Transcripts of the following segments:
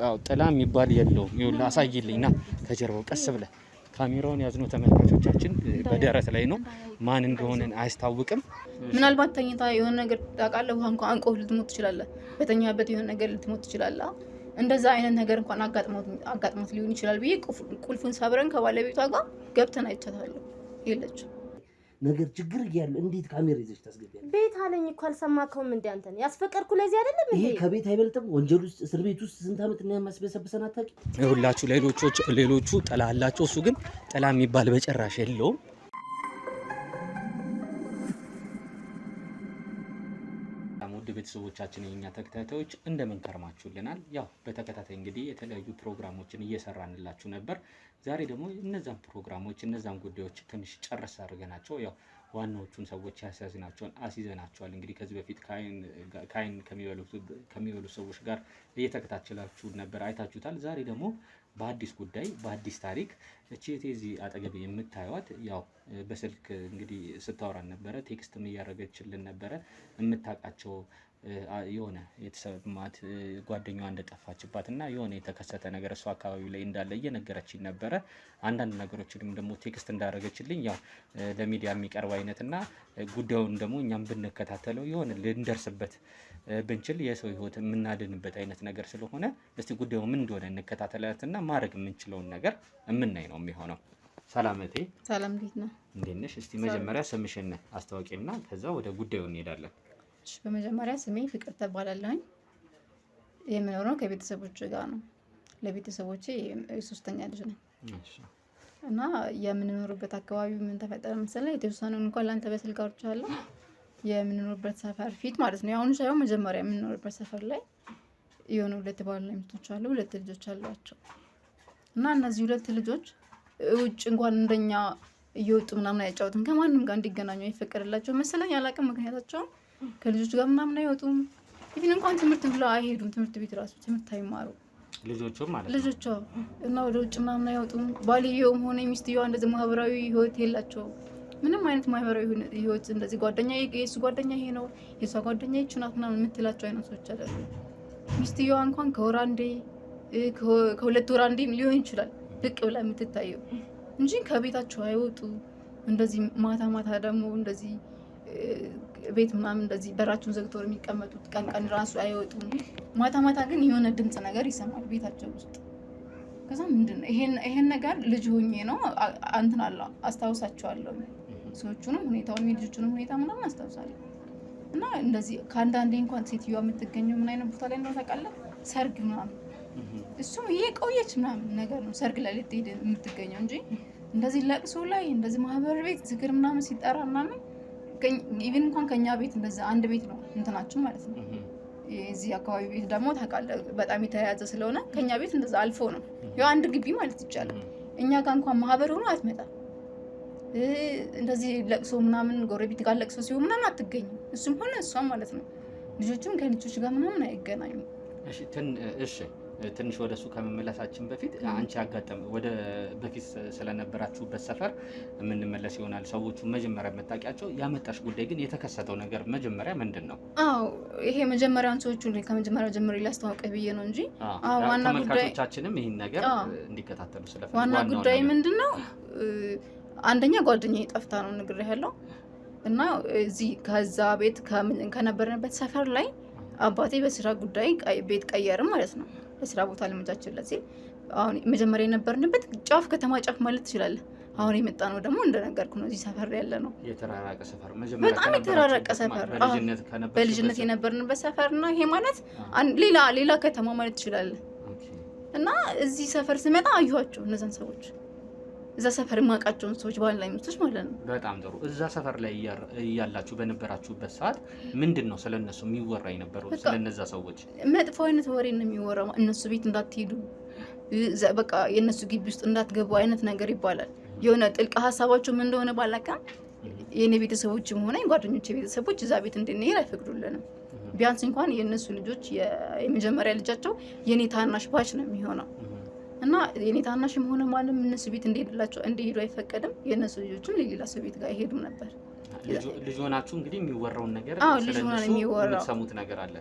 አዎ ጥላ የሚባል የለውም። ይኸውልህ አሳይልኝና ከጀርባው ቀስ ብለህ ካሜራውን ያዝነው ተመልካቾቻችን በደረት ላይ ነው። ማን እንደሆነ አያስታውቅም። ምናልባት ተኝታ የሆነ ነገር ታውቃለህ፣ ውሃ እንኳን አንቆ ልትሞት ትችላለህ። በተኛበት የሆነ ነገር ልትሞት ትችላለህ። እንደዛ አይነት ነገር እንኳን አጋጥሞት ሊሆን ይችላል ብዬ ቁልፉን ሰብረን ከባለቤቷ ጋር ገብተን አይቻታለሁ። የለችም ነገር ችግር እያለ እንዴት ካሜራ ይዘሽ ታስገቢያለሽ? ቤት አለኝ እኮ አልሰማከውም እንዴ? አንተን ያስፈቀድኩ ለዚህ አይደለም እንዴ? ይሄ ከቤት አይበልጥም? ወንጀል ውስጥ እስር ቤት ውስጥ ስንት ዓመት እና ያማስበሰብሰን አታውቂ? ይኸውላችሁ ሌሎቹ ጥላ አላቸው፣ እሱ ግን ጥላ የሚባል በጭራሽ የለውም። ውድ ቤተሰቦቻችን የኛ ተከታታዮች እንደምን ከርማችሁልናል? ያው በተከታታይ እንግዲህ የተለያዩ ፕሮግራሞችን እየሰራንላችሁ ነበር። ዛሬ ደግሞ እነዛን ፕሮግራሞች እነዛን ጉዳዮች ትንሽ ጨርስ አድርገናቸው ያው ዋናዎቹን ሰዎች ያስያዝናቸውን አስይዘናቸዋል። እንግዲህ ከዚህ በፊት ካይን ከሚበሉ ሰዎች ጋር እየተከታተላችሁ ነበር፣ አይታችሁታል። ዛሬ ደግሞ በአዲስ ጉዳይ በአዲስ ታሪክ እቺቴ እዚህ አጠገብ የምታዩት ያው በስልክ እንግዲህ ስታወራን ነበረ፣ ቴክስትም እያደረገችልን ነበረ። የምታውቃቸው የሆነ የተሰማት ጓደኛዋ እንደጠፋችባት እና የሆነ የተከሰተ ነገር እሷ አካባቢ ላይ እንዳለ እየነገረችኝ ነበረ። አንዳንድ ነገሮችንም ደግሞ ቴክስት እንዳደረገችልኝ ያው ለሚዲያ የሚቀርብ አይነትና ጉዳዩን ደግሞ እኛም ብንከታተለው የሆነ ልንደርስበት ብንችል የሰው ህይወት የምናድንበት አይነት ነገር ስለሆነ እስቲ ጉዳዩ ምን እንደሆነ እንከታተላትና ማድረግ የምንችለውን ነገር የምናይ ነው የሚሆነው። ሰላምቴ። ሰላም እንዴት ነው? እንዴት ነሽ? እስቲ መጀመሪያ ስምሽን አስተዋውቂና ከዛ ወደ ጉዳዩ እንሄዳለን። በመጀመሪያ ስሜ ፍቅር ተባላለሁኝ። የምኖረው ከቤተሰቦቼ ጋር ነው። ለቤተሰቦቼ ሶስተኛ ልጅ ነኝ። እና የምንኖርበት አካባቢ ምን ተፈጠረ መሰለህ? የተወሰነውን እንኳን ላንተ በስልክ አውርቻለሁ። የምንኖርበት ሰፈር ፊት ማለት ነው። አሁን ሳይሆን መጀመሪያ የምንኖርበት ሰፈር ላይ የሆኑ ሁለት ባልና ሚስቶች አሉ፣ ሁለት ልጆች አሏቸው። እና እነዚህ ሁለት ልጆች ውጭ እንኳን እንደኛ እየወጡ ምናምን አይጫወቱም። ከማንም ጋር እንዲገናኙ አይፈቀድላቸው መሰለኝ፣ አላውቅም ምክንያታቸውን። ከልጆች ጋር ምናምን አይወጡም። ኢቭን እንኳን ትምህርት ብለው አይሄዱም። ትምህርት ቤት ራሱ ትምህርት አይማሩ ልጆቹ ማለት ልጆቹ እና ወደ ውጭ ምናምን አይወጡም። ባልየውም ሆነ ሚስትየዋ እንደዚህ ማህበራዊ ህይወት የላቸውም። ምንም አይነት ማህበራዊ ህይወት እንደዚህ ጓደኛ የሱ ጓደኛ ይሄ ነው የሷ ጓደኛ ይቺ ናት ምናምን የምትላቸው አይነት ሰዎች አይደሉም። ሚስትየዋ እንኳን ከወር አንዴ ከሁለት ወር አንዴ ሊሆን ይችላል ብቅ ብላ የምትታየው እንጂ ከቤታቸው አይወጡ። እንደዚህ ማታ ማታ ደግሞ እንደዚህ ቤት ምናምን እንደዚህ በራቸውን ዘግተው የሚቀመጡት ቀን ቀን ራሱ አይወጡም። ማታ ማታ ግን የሆነ ድምጽ ነገር ይሰማል ቤታቸው ውስጥ። ከዛ ምንድነው ይሄን ነገር ልጅ ሆኜ ነው እንትን አለ አስታውሳቸዋለሁ። ሰዎቹንም ሁኔታውን የልጆቹንም ሁኔታ ምናምን አስታውሳለሁ። እና እንደዚህ ከአንዳንዴ እንኳን ሴትዮዋ የምትገኘው ምን አይነት ቦታ ላይ ነው ታውቃለህ? ሰርግ ምናምን እሱም እየቆየች ምናምን ነገር ነው ሰርግ ላይ ልትሄድ የምትገኘው እንጂ እንደዚህ ለቅሶ ላይ እንደዚህ ማህበር ቤት ዝክር ምናምን ሲጠራ ምናምን ኢቭን እንኳን ከኛ ቤት እንደዚህ አንድ ቤት ነው እንትናችን ማለት ነው። የዚህ አካባቢ ቤት ደግሞ ታውቃለህ በጣም የተያያዘ ስለሆነ ከኛ ቤት እንደዛ አልፎ ነው ያው አንድ ግቢ ማለት ይቻላል። እኛ ጋር እንኳን ማህበር ሆኖ አትመጣም። እንደዚህ ለቅሶ ምናምን ጎረቤት ጋር ለቅሶ ሲሆን ምናምን አትገኝም። እሱም ሆነ እሷም ማለት ነው። ልጆችም ከልጆች ጋር ምናምን አይገናኙም። እሺ ትንሽ ወደሱ ከመመለሳችን በፊት አንቺ ያጋጠመ ወደ በፊት ስለነበራችሁበት ሰፈር የምንመለስ ይሆናል። ሰዎቹ መጀመሪያ መታቂያቸው ያመጣሽ ጉዳይ ግን የተከሰተው ነገር መጀመሪያ ምንድን ነው? አዎ ይሄ መጀመሪያውን ሰዎቹ ከመጀመሪያው ጀምሮ ላስተዋወቀ ብዬ ነው እንጂ ዋና ጉዳይ ተመልካቾቻችንም ይሄን ነገር እንዲከታተሉ ስለፈለኩ ዋና ጉዳይ ምንድነው? አንደኛ ጓደኛዬ ጠፍታ ነው ነግሬሃለሁ። እና እዚህ ከዛ ቤት ከነበርንበት ሰፈር ላይ አባቴ በስራ ጉዳይ ቤት ቀየርም ማለት ነው። በስራ ቦታ ለመጃችለት ሲል አሁን መጀመሪያ የነበርንበት ጫፍ ከተማ ጫፍ ማለት ትችላለህ። አሁን የመጣ ነው ደግሞ እንደነገርኩ ነው እዚህ ሰፈር ያለ ነው። የተራራቀ ሰፈር መጀመሪያ በጣም የተራራቀ ሰፈር በልጅነት የነበርንበት ሰፈር ነው። ይሄ ማለት ሌላ ከተማ ማለት ትችላለህ። እና እዚህ ሰፈር ስመጣ አየኋቸው እነዛን ሰዎች እዛ ሰፈር የማውቃቸውን ሰዎች ባልና ሚስቶች ማለት ነው። በጣም ጥሩ። እዛ ሰፈር ላይ እያላችሁ በነበራችሁበት ሰዓት ምንድን ነው ስለነሱ የሚወራ የነበረው? ስለነዛ ሰዎች መጥፎ አይነት ወሬ ነው የሚወራው። እነሱ ቤት እንዳትሄዱ፣ በቃ የእነሱ ግቢ ውስጥ እንዳትገቡ አይነት ነገር ይባላል። የሆነ ጥልቅ ሀሳባቸው ምን እንደሆነ ባላውቅም የኔ ቤተሰቦችም ሆነ ጓደኞቼ ቤተሰቦች እዛ ቤት እንድንሄድ አይፈቅዱልንም። ቢያንስ እንኳን የእነሱ ልጆች የመጀመሪያ ልጃቸው የኔ ታናሽ ባች ነው የሚሆነው እና የኔ ታናሽም ሆነ ማንም እነሱ ቤት እንዲሄዱ አይፈቀድም። የእነሱ ልጆችም ሌላ ሰው ቤት ጋር ይሄዱ ነበር። ልጅ ሆናችሁ እንግዲህ የሚወራውን ነገር ስለነሱ የምትሰሙት ነገር አለ።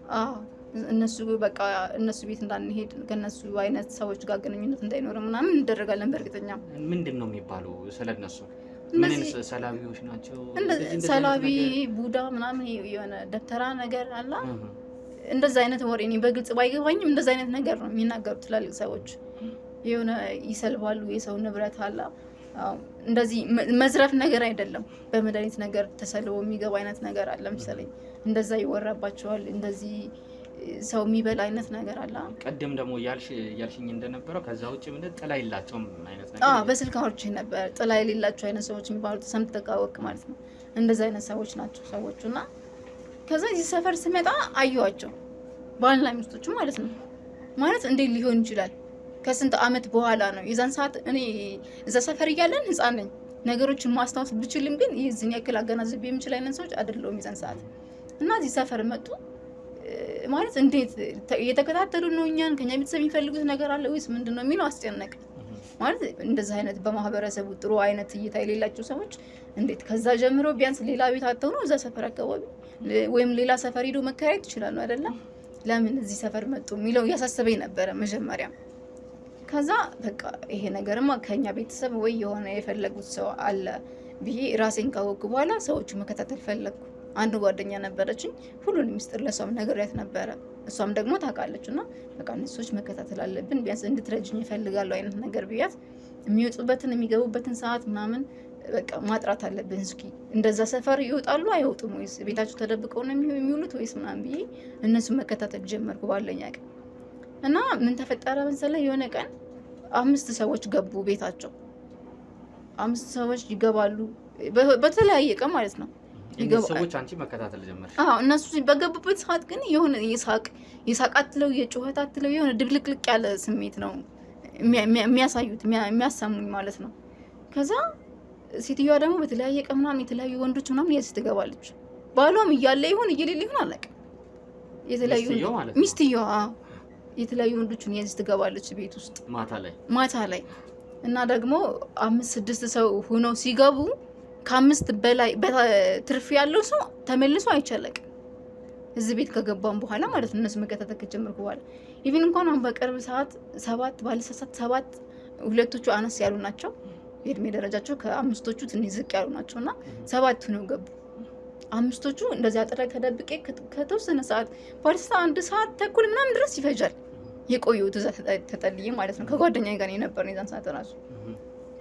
እነሱ በቃ እነሱ ቤት እንዳንሄድ ከነሱ አይነት ሰዎች ጋር ግንኙነት እንዳይኖር ምናምን እንደረጋለን። በእርግጠኛ ምንድነው የሚባለው ስለነሱ? ምን ሰላቢዎች ናቸው? ሰላቢ ቡዳ ምናምን የሆነ ደብተራ ነገር አላ እንደዛ አይነት ወሬ እኔ በግልጽ ባይገባኝም እንደዛ አይነት ነገር ነው የሚናገሩት ትላልቅ ሰዎች። የሆነ ይሰልባሉ የሰው ንብረት አላ እንደዚህ መዝረፍ ነገር አይደለም። በመድኃኒት ነገር ተሰልቦ የሚገባ አይነት ነገር አለ መሰለኝ። እንደዛ ይወራባቸዋል። እንደዚህ ሰው የሚበላ አይነት ነገር አለ። ቀደም ደግሞ ያልሽኝ እንደነበረው ከዛ ውጭ ምን ጥላ የላቸውም አይነት ነገር በስልክ አውርቼ ነበር። ጥላ የሌላቸው አይነት ሰዎች የሚባሉት ሰምተህ ካወቅ ማለት ነው። እንደዛ አይነት ሰዎች ናቸው ሰዎቹ። እና ከዛ እዚህ ሰፈር ስመጣ አየኋቸው ባልና ሚስቶቹ ማለት ነው። ማለት እንዴት ሊሆን ይችላል? ከስንት አመት በኋላ ነው። የዛን ሰዓት እኔ እዛ ሰፈር እያለን ህፃን ነኝ። ነገሮችን ማስታወስ ብችልም ግን ይህን ያክል አገናዝብ የምችል አይነት ሰዎች አይደለሁም የዛን ሰዓት። እና እዚህ ሰፈር መጡ ማለት እንዴት እየተከታተሉ ነው እኛን? ከኛ ቤተሰብ የሚፈልጉት ነገር አለ ወይስ ምንድን ነው የሚለው አስጨነቀ። ማለት እንደዚህ አይነት በማህበረሰቡ ጥሩ አይነት እይታ የሌላቸው ሰዎች እንዴት ከዛ ጀምሮ ቢያንስ ሌላ ቤት አጥተው ነው እዛ ሰፈር አካባቢ ወይም ሌላ ሰፈር ሄዶ መከራየት ይችላሉ አይደለም? ለምን እዚህ ሰፈር መጡ የሚለው እያሳሰበኝ ነበረ መጀመሪያ። ከዛ በቃ ይሄ ነገርማ ከኛ ቤተሰብ ወይ የሆነ የፈለጉት ሰው አለ ብዬ ራሴን ካወቅኩ በኋላ ሰዎቹ መከታተል ፈለግኩ። አንድ ጓደኛ ነበረችኝ፣ ሁሉንም ሚስጥር ለሷም ነግሬያት ነበረ። እሷም ደግሞ ታውቃለች። እና በቃ እነሱዎች መከታተል አለብን ቢያንስ እንድትረጅኝ ይፈልጋሉ አይነት ነገር ብያት፣ የሚወጡበትን የሚገቡበትን ሰዓት ምናምን በቃ ማጥራት አለብን። እስኪ እንደዛ ሰፈር ይወጣሉ አይወጡም ወይስ ቤታቸው ተደብቀው ነው የሚውሉት ወይስ ምናምን ብዬ እነሱን መከታተል ጀመርኩ ባለኝ አቅም። እና ምን ተፈጠረ መሰለህ? የሆነ ቀን 5 ሰዎች ገቡ ቤታቸው። 5 ሰዎች ይገባሉ በተለያየ ቀን ማለት ነው። ሰዎች አንቺ መከታተል ጀመርሽ? እነሱ በገቡበት ሰዓት ግን የሆነ የሳቃትለው የጩኸታትለው የሆነ ድብልቅልቅ ያለ ስሜት ነው የሚያሳዩት የሚያሰሙኝ ማለት ነው። ከዛ ሴትዮዋ ደግሞ በተለያየ ቀን ምናምን የተለያዩ ወንዶች ምናምን የዚህ ትገባለች። ባሏም እያለ ይሁን እየሌለ ይሁን አላውቅም። የተለያዩ ሚስትየዋ የተለያዩ ወንዶችን የዚህ ትገባለች ቤት ውስጥ ማታ ላይ እና ደግሞ 5-6 ሰው ሆነው ሲገቡ ከ5 በላይ ትርፍ ያለው ሰው ተመልሶ አይቻለቅም እዚህ ቤት ከገባን በኋላ ማለት ነው። እነሱ መከታተል ከጀመርኩ በኋላ ኢቭን እንኳን አሁን በቅርብ ሰዓት 7 ባለሰዓት 7 ሁለቶቹ አነስ ያሉ ናቸው የእድሜ ደረጃቸው ከ5ቶቹ ትንሽ ዝቅ ያሉ ናቸውና 7 ሆነው ገቡ። 5ቶቹ እንደዚህ አጥራ ተደብቄ ከተወሰነ ሰዓት ባለሰዓት 1 ሰዓት ተኩል ምናምን ድረስ ይፈጃል የቆየሁት እዛ ተጠልዬ ማለት ነው። ከጓደኛዬ ጋር የነበረው የዛን ሰዓት ራሱ።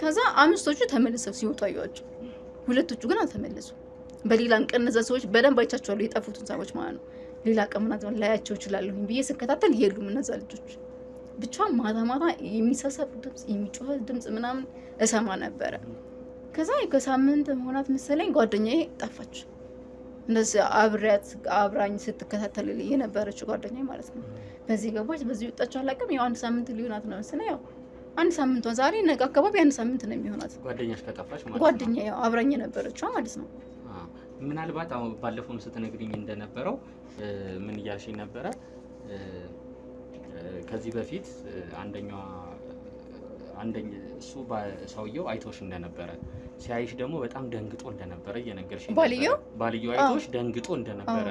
ከዛ 5ቶቹ ተመልሰው ሲወጡ አየኋቸው። 2ቶቹ ግን አልተመለሱ። በሌላም ቀን እነዛ ሰዎች በደንብ አይቻቸዋለሁ የጠፉትን ሰዎች ማለት ነው። ሌላ ቀን ምናምን ላያቸው እችላለሁኝ ብዬ ስከታተል የሉም እነዛ ልጆች። ብቻ ማታ ማታ የሚሳሳብ ድምጽ የሚጮህ ድምጽ ምናምን እሰማ ነበረ። ከዛ ከሳምንት መሆናት መሰለኝ ጓደኛዬ ጠፋች። እንደዚህ አብራኝ ስትከታተል የነበረችው ጓደኛዬ ማለት ነው። በዚህ ገባች በዚህ ወጣች አላውቅም። ያው 1 ሳምንት ሊሆናት ነው መሰለኝ። ያው 1 ሳምንቷ ዛሬ ነገ አካባቢ 1 ሳምንት ነው የሚሆናት። ጓደኛሽ ከጠፋች ማለት ነው። ጓደኛዬ ያው አብራኝ የነበረችው ማለት ነው። ምናልባት አሁን ባለፈው ስትነግሪኝ እንደነበረው ምን እያልሽኝ ነበረ? ከዚህ በፊት እሱ ሰውየው አይቶሽ እንደነበረ ሲያይሽ ደግሞ በጣም ደንግጦ እንደነበረ እየነገርሽኝ ነበር። ባልየው አይቶሽ ደንግጦ እንደነበረ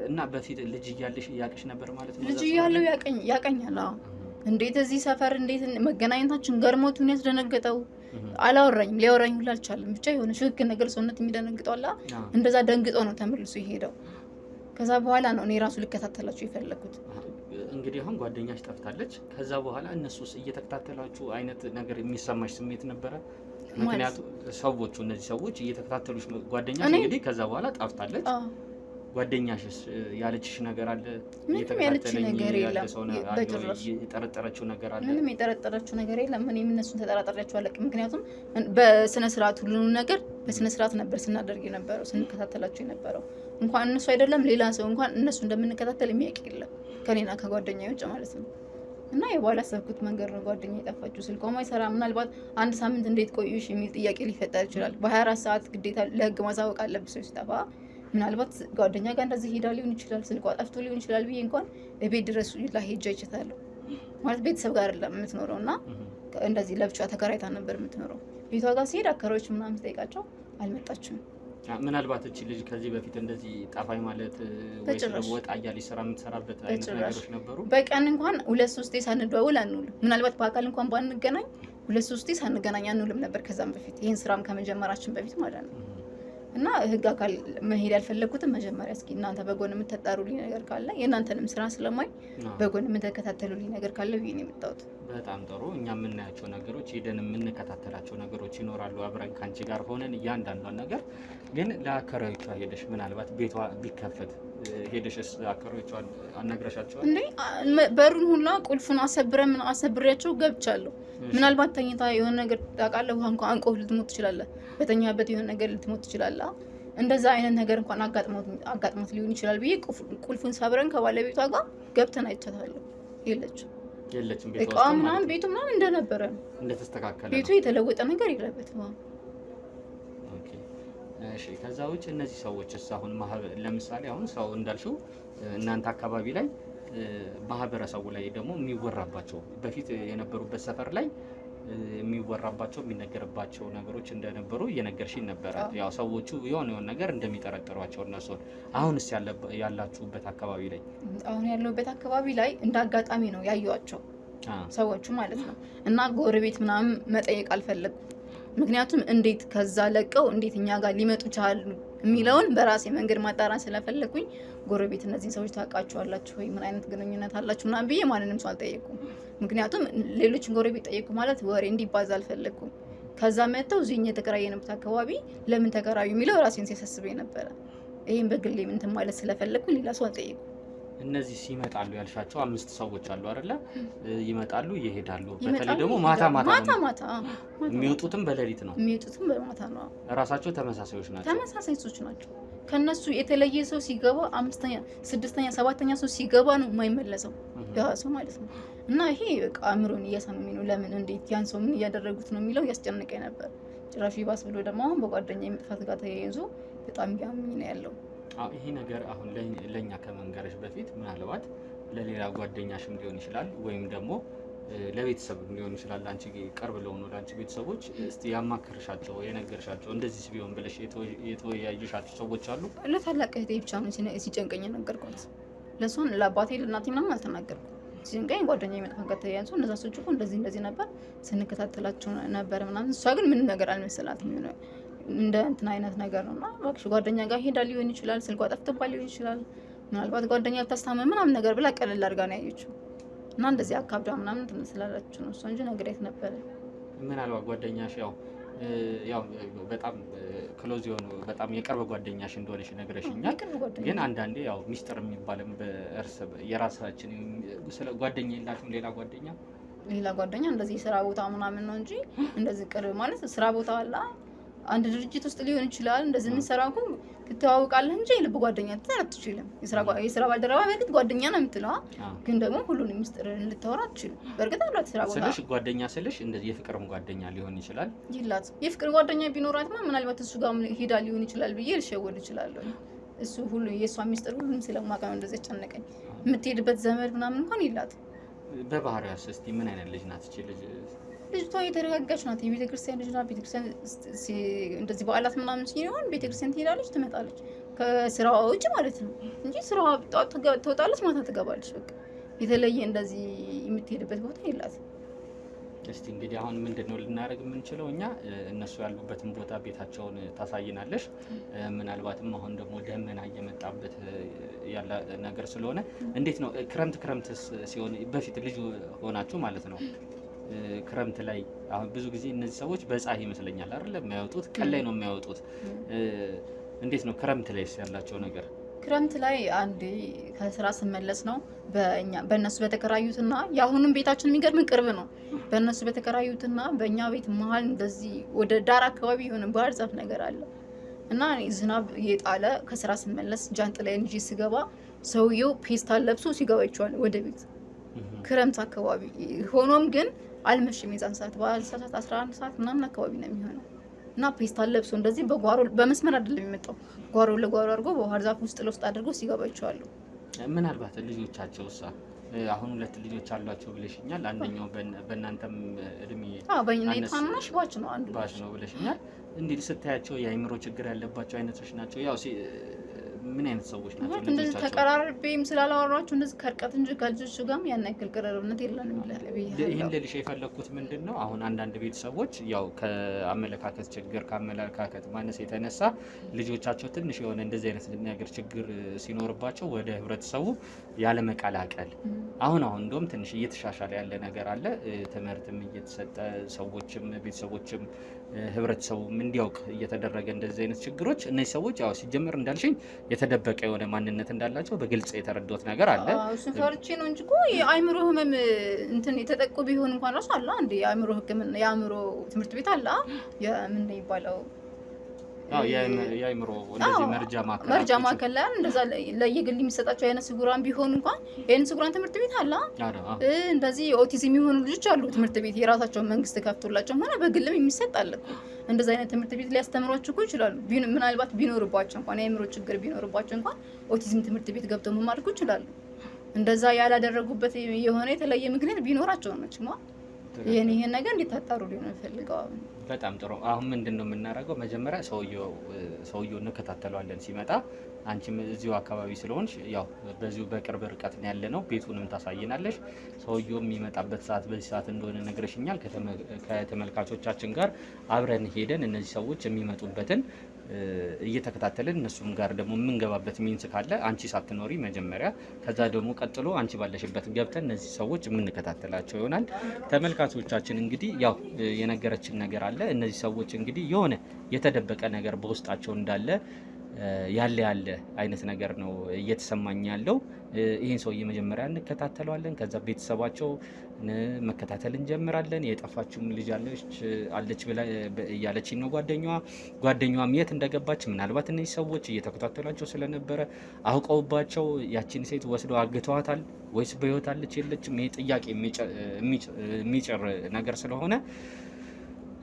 እና በፊት ልጅ እያለሽ ያቅሽ ነበር ማለት ነው? ልጅ እያለሁ ያቀኛል። እንዴት እዚህ ሰፈር እንዴት መገናኘታችን ገርሞቱን ያስደነገጠው አላወራኝም። ሊያወራኝ ሁላ አልቻለም። ብቻ የሆነ ሽግግር ነገር ሰውነት የሚደነግጠው አላ እንደዛ ደንግጦ ነው ተመልሶ የሄደው። ከዛ በኋላ ነው እኔ ራሱ ልከታተላችሁ የፈለኩት። እንግዲህ አሁን ጓደኛሽ ጠፍታለች። ከዛ በኋላ እነሱስ እየተከታተላችሁ አይነት ነገር የሚሰማሽ ስሜት ነበረ? ምክንያቱም እነዚህ ሰዎች እየተከታተሉሽ ጓደኛሽ እንግዲህ ከዛ በኋላ ጠፍታለች። ጓደኛሽስ ያለችሽ ነገር አለ? ምንም ያለችው ነገር የለም። የጠረጠረችው ነገር አለ? ምንም የጠረጠረችው ነገር የለም። እኔም እነሱን ተጠራጠሪያቸው አለቅ። ምክንያቱም በስነ ስርዓት ሁሉንም ነገር በስነ ስርዓት ነበር ስናደርግ የነበረው ስንከታተላቸው የነበረው። እንኳን እነሱ አይደለም ሌላ ሰው እንኳን እነሱ እንደምንከታተል የሚያውቅ የለም ከኔና ከጓደኛዬ ውጭ ማለት ነው። እና የባላሰብኩት መንገድ ነው ጓደኛዬ የጠፋችው። ስልኳም አይሰራም። ምናልባት 1 ሳምንት እንዴት ቆዩሽ የሚል ጥያቄ ሊፈጠር ይችላል። በ24 ሰዓት ግዴታ ለህግ ማሳወቅ አለብህ ሰው ሲጠፋ። ምናልባት ጓደኛ ጋር እንደዚህ ሄዳ ሊሆን ይችላል፣ ስልኳ ጠፍቶ ሊሆን ይችላል ብዬ እንኳን ቤት ድረስ ሄጄ አይቻታለሁ። ማለት ቤተሰብ ጋር አይደለም የምትኖረው እና እንደዚህ ለብቻ ተከራይታ ነበር የምትኖረው። ቤቷ ጋር ሲሄድ አከራዮች ምናምን ስጠይቃቸው አልመጣችም። ምናልባት እቺ ልጅ ከዚህ በፊት እንደዚህ ጣፋይ ማለት ወይስ ደግሞ ወጣ እያለች ስራ የምትሰራበት አይነት ነገሮች ነበሩ? በቀን እንኳን 2-3 ሳንደዋውል አንውልም። ምናልባት በአካል እንኳን ባንገናኝ 2-3 ሳንገናኝ አንውልም ነበር ከዛም በፊት ይሄን ስራም ከመጀመራችን በፊት ማለት ነው። እና ህግ አካል መሄድ ያልፈለኩትም መጀመሪያ እስኪ እናንተ በጎን የምትጠሩልኝ ነገር ካለ የእናንተንም ስራ ስለማይ በጎን የምትከታተሉልኝ ነገር ካለ ብዬ ነው የመጣሁት። በጣም ጥሩ። እኛ የምናያቸው ነገሮች ሄደን የምንከታተላቸው ነገሮች ይኖራሉ አብረን ካንቺ ጋር ሆነን እያንዳንዷን ነገር ግን ለአከራዮቿ ሄደሽ ምናልባት ቤቷ ቢከፈት ሄደሽስ አከራዮቿን አናግረሻቸዋል እንዴ? በሩን ሁላ ቁልፉን አሰብሬያቸው ገብቻለሁ። ምናልባት ተኝታ የሆነ ነገር ታውቃለህ፣ ውሃ እንኳን አንቆ ልትሞት ትችላለህ፣ በተኛበት የሆነ ነገር ልትሞት ትችላለህ። እንደዛ አይነት ነገር እንኳን አጋጥሞት ሊሆን ይችላል ብዬ ቁልፉን ሰብረን ከባለቤቷ ጋር ገብተን አይቻታለሁ። የለችም ቤቷ ምናምን ቤቱ ምናምን እንደነበረ እንደተስተካከለ ቤቱ የተለወጠ ነገር የለበትም። ኦኬ እሺ። ከዛ ውጭ እነዚህ ሰዎችስ አሁን ለምሳሌ አሁን ሰው እንዳልሽው እናንተ አካባቢ ላይ ማህበረሰቡ ላይ ደግሞ የሚወራባቸው በፊት የነበሩበት ሰፈር ላይ የሚወራባቸው የሚነገርባቸው ነገሮች እንደነበሩ እየነገርሽኝ ነበረ። ያው ሰዎቹ የሆነ ነገር እንደሚጠረጥሯቸው እነሱን አሁንስ ያላችሁበት አካባቢ ላይ አሁን ያለሁበት አካባቢ ላይ እንደ አጋጣሚ ነው ያዩዋቸው ሰዎቹ ማለት ነው። እና ጎረቤት ምናምን መጠየቅ አልፈለኩም። ምክንያቱም እንዴት ከዛ ለቀው እንዴት እኛ ጋር ሊመጡ ቻሉ የሚለውን በራሴ መንገድ ማጣራት ስለፈለኩኝ ጎረቤት እነዚህን ሰዎች ታውቃቸዋላችሁ ወይ ምን አይነት ግንኙነት አላችሁ ምናምን ብዬ ማንንም ሰው አልጠየኩም። ምክንያቱም ሌሎችን ጎረቤት ጠየቁ ማለት ወሬ እንዲባዛ አልፈለኩም። ከዛ መጥተው እዚህ የተከራየንበት አካባቢ ለምን ተከራዩ የሚለው ራሴን ሲያሳስበኝ ነበረ። ይሄን በግሌ እንትን ማለት ስለፈለኩኝ ሌላ ሰው አልጠየኩም። እነዚህ ሲመጣሉ ያልሻቸው 5 ሰዎች አሉ አይደለ? ይመጣሉ ይሄዳሉ። በተለይ ደግሞ ማታ የሚወጡትም በሌሊት ነው። የሚወጡትም በማታ ነው። ራሳቸው ተመሳሳዮች ናቸው። ተመሳሳይ ሰዎች ናቸው። ከነሱ የተለየ ሰው ሲገባ 5ኛ 6ኛ 7ኛ ሰው ሲገባ ነው የማይመለሰው ያ ሰው ማለት ነው። እና ይሄ በቃ አእምሮን እያሳመመኝ ነው። ለምን እንዴት ያን ሰው ምን እያደረጉት ነው የሚለው ያስጨንቀኝ ነበር። ጭራሽ ይባስ ብሎ ደግሞ አሁን በጓደኛዬ መጥፋት ጋር ተያይዞ በጣም ያመኝ ነው ያለው። ይሄ ነገር አሁን ለኛ ከመንገርሽ በፊት ምናልባት ለሌላ ጓደኛሽም ሊሆን ይችላል ወይም ደግሞ ለቤተሰብም ሊሆን ይችላል። አንቺ ቅርብ ለሆኑ ለአንቺ ቤተሰቦች እስቲ ያማከርሻቸው የነገርሻቸው እንደዚህ ቢሆን ብለሽ የተወያየሻቸው ሰዎች አሉ? ለታላቅ እህቴ ብቻ ነው ሲጨንቀኝ ነገርኳት። ለሷን ለአባቴ ለእናቴ ምናምን አልተናገርኩም። ሲጨንቀኝ ጓደኛዬ መጥፋት ጋር ተያይዞ እነዛ ሰዎች እኮ እንደዚህ ነበር ስንከታተላቸው ነበር ምናምን። እሷ ግን ምንም ነገር አልመሰላትም። እንደ እንትን አይነት ነገር ነውና እባክሽ ጓደኛ ጋር ሄዳ ሊሆን ይችላል፣ ስልኳ ጠፍቶባት ሊሆን ይችላል፣ ምናልባት ጓደኛ ታስታመም ምናምን ነገር ብላ ቀለል አድርጋ ነው ያየችው። እና እንደዚህ አካብዳ ምናምን ትመስላለች ነው እሷ እንጂ ነግሬያት ነበረ። ምናልባት ጓደኛሽ ያው በጣም ክሎዝ የሆኑ በጣም የቅርብ ጓደኛሽ እንደሆነሽ ነግረሽኛል። ግን አንዳንዴ ያው ሚስጥር የሚባልም የራሳችን ስለ ጓደኛ የላችሁም? ሌላ ጓደኛ እንደዚህ ስራ ቦታ ምናምን ነው እንጂ እንደዚህ ቅርብ ማለት ስራ ቦታ አላ አንድ ድርጅት ውስጥ ሊሆን ይችላል። እንደዚህ የምንሰራው እኮ ትተዋውቃለህ እንጂ የልብ ጓደኛ ልትሆን አትችልም። የስራ ባልደረባ በግድ ጓደኛ ነው የምትለው፣ ግን ደግሞ ሁሉንም ምስጢር ልታወራ አትችልም። በእርግጥ አላት ስራ ቦታ ስልሽ ጓደኛ ስልሽ እንደዚህ የፍቅርም ጓደኛ ሊሆን ይችላል። ይላት የፍቅር ጓደኛ ቢኖራትማ ምናልባት እሱ ጋር ሄዳ ሊሆን ይችላል ብዬ ልሸወድ እችላለሁ። እሱ ሁሉ የእሷ ምስጢር ሁሉንም ስለማውቅ ነው እንደዚህ ጨነቀኝ። የምትሄድበት ዘመድ ምናምን እንኳን ይላት። በባህሪያስ እስቲ ምን አይነት ልጅ ናት እቺ ልጅ? ልጅቷ የተረጋጋች ናት። የቤተክርስቲያን ልጅ ናት። ቤተክርስቲያን እንደዚህ በዓላት ምናምን ሲሆን ቤተክርስቲያን ትሄዳለች፣ ትመጣለች ከስራዋ ውጭ ማለት ነው እንጂ ስራዋ ትወጣለች፣ ማታ ትገባለች። በቃ የተለየ እንደዚህ የምትሄድበት ቦታ የላትም። እስቲ እንግዲህ አሁን ምንድነው ልናደርግ የምንችለው እኛ እነሱ ያሉበትን ቦታ ቤታቸውን ታሳይናለሽ። ምናልባትም አሁን ደግሞ ደመና እየመጣበት ያለ ነገር ስለሆነ እንዴት ነው ክረምት ሲሆን በፊት ልጅ ሆናችሁ ማለት ነው ክረምት ላይ አሁን ብዙ ጊዜ እነዚህ ሰዎች በፀሐይ ይመስለኛል አይደል የሚያወጡት፣ ቀን ላይ ነው የሚያወጡት። እንዴት ነው ክረምት ላይ ያላቸው ነገር? ክረምት ላይ አንዴ ከስራ ስመለስ ነው በእነሱ በተከራዩትና የአሁኑም ቤታችን የሚገርም ቅርብ ነው። በእነሱ በተከራዩትና በእኛ ቤት መሀል እንደዚህ ወደ ዳር አካባቢ የሆነ ባህር ዛፍ ነገር አለ እና ዝናብ እየጣለ ከስራ ስመለስ ጃንጥላዬን ይዤ ስገባ ሰውየው ፔስታል ለብሶ ሲገባ ይችዋል ወደ ቤት። ክረምት አካባቢ ሆኖም ግን አልመሽም። የዛን ሰዓት በሰዓት 11 ሰዓት ምናምን አካባቢ ነው የሚሆነው እና ፔስታል ለብሶ እንደዚህ በጓሮ በመስመር አይደለም የሚመጣው፣ ጓሮ ለጓሮ አድርጎ በባህር ዛፍ ውስጥ ለውስጥ አድርጎ ሲገባ ይችዋል። ምናልባት ልጆቻቸውሳ አሁን 2 ልጆች አሏቸው ብለሽኛል። አንደኛው በእናንተም እድሜ በእኛ ታናሽ ባች ነው አንዱ ባች ነው ብለሽኛል። እንዴ ስታያቸው የአይምሮ ችግር ያለባቸው አይነቶች ናቸው? ያው ምን አይነት ሰዎች ናቸው? እንደዚህ ተቀራርቤም ስላላወራችሁ እንደዚህ ከርቀት እንጂ ከልጆቹ ጋርም ያን ያክል ቅርርብነት የለንም ይላል። ይሄን ልልሽ የፈለኩት ምንድነው አሁን አንዳንድ ቤተሰቦች ያው ከአመለካከት ችግር ከአመለካከት ማነስ የተነሳ ልጆቻቸው ትንሽ የሆነ እንደዚህ አይነት ነገር ችግር ሲኖርባቸው ወደ ህብረተሰቡ ያለ መቀላቀል አሁን እንደውም ትንሽ እየተሻሻለ ያለ ነገር አለ። ትምህርትም እየተሰጠ ሰዎችም ቤተሰቦችም ህብረተሰቡም እንዲያውቅ እየተደረገ እንደዚህ አይነት ችግሮች እነዚህ ሰዎች ያው ሲጀመር እንዳልሽኝ የተደበቀ የሆነ ማንነት እንዳላቸው በግልጽ የተረዱት ነገር አለ። እሱን ፈርቼ ነው እንጂ እኮ የአእምሮ ህመም እንትን የተጠቁ ቢሆን እንኳን ራሱ አለ አንዴ የአእምሮ ህክምና የአእምሮ ትምህርት ቤት አለ። የምን ነው የሚባለው? የአእምሮ እንደዚህ መርጃ ማዕከል ላይ እንደዛ ለየግል የሚሰጣቸው አይነት ስጉራን ቢሆን እንኳን የአይነት ስጉራን ትምህርት ቤት አለ። እንደዚህ ኦቲዝም የሚሆኑ ልጆች አሉ ትምህርት ቤት የራሳቸው መንግስት ከፍቶላቸው ሆነ በግልም የሚሰጥ አለ። እንደዛ አይነት ትምህርት ቤት ሊያስተምሯቸው እኮ ይችላሉ። ምናልባት ቢኖርባቸው እንኳን የአእምሮ ችግር ቢኖርባቸው እንኳን ኦቲዝም ትምህርት ቤት ገብተው መማር እኮ ይችላሉ። እንደዛ ያላደረጉበት የሆነ የተለየ ምክንያት ቢኖራቸው ነው እንጂ ይሄን ነገር እንዲታጣሩ ነው ፈልገው። በጣም ጥሩ። አሁን ምንድነው የምናደርገው? መጀመሪያ ሰውየው እንከታተለዋለን ሲመጣ። አንቺም እዚሁ አካባቢ ስለሆንሽ ያው በዚሁ በቅርብ ርቀት ነው ያለነው። ቤቱንም ታሳይናለሽ። ሰውየው የሚመጣበት ሰዓት በዚህ ሰዓት እንደሆነ ነግረሽኛል። ከተመልካቾቻችን ጋር አብረን ሄደን እነዚህ ሰዎች የሚመጡበትን እየተከታተልን እነሱም ጋር ደግሞ የምንገባበት ሚንስ ካለ አንቺ ሳትኖሪ መጀመሪያ ከዛ ደግሞ ቀጥሎ አንቺ ባለሽበት ገብተን እነዚህ ሰዎች የምንከታተላቸው ይሆናል። ተመልካቾቻችን እንግዲህ ያው የነገረችን ነገር አለ። እነዚህ ሰዎች እንግዲህ የሆነ የተደበቀ ነገር በውስጣቸው እንዳለ ያለ አይነት ነገር ነው እየተሰማኝ ያለው። ይህን ሰውዬ መጀመሪያ እንከታተለዋለን። ከዛ ቤተሰባቸው መከታተል እንጀምራለን። የጠፋችውም ልጅ አለች ብላ እያለችኝ ነው ጓደኛዋም የት እንደገባች ምናልባት እነዚህ ሰዎች እየተከታተሏቸው ስለነበረ አውቀውባቸው ያቺን ሴት ወስደው አግተዋታል ወይስ በሕይወት አለች የለችም? ይሄ ጥያቄ የሚጭር ነገር ስለሆነ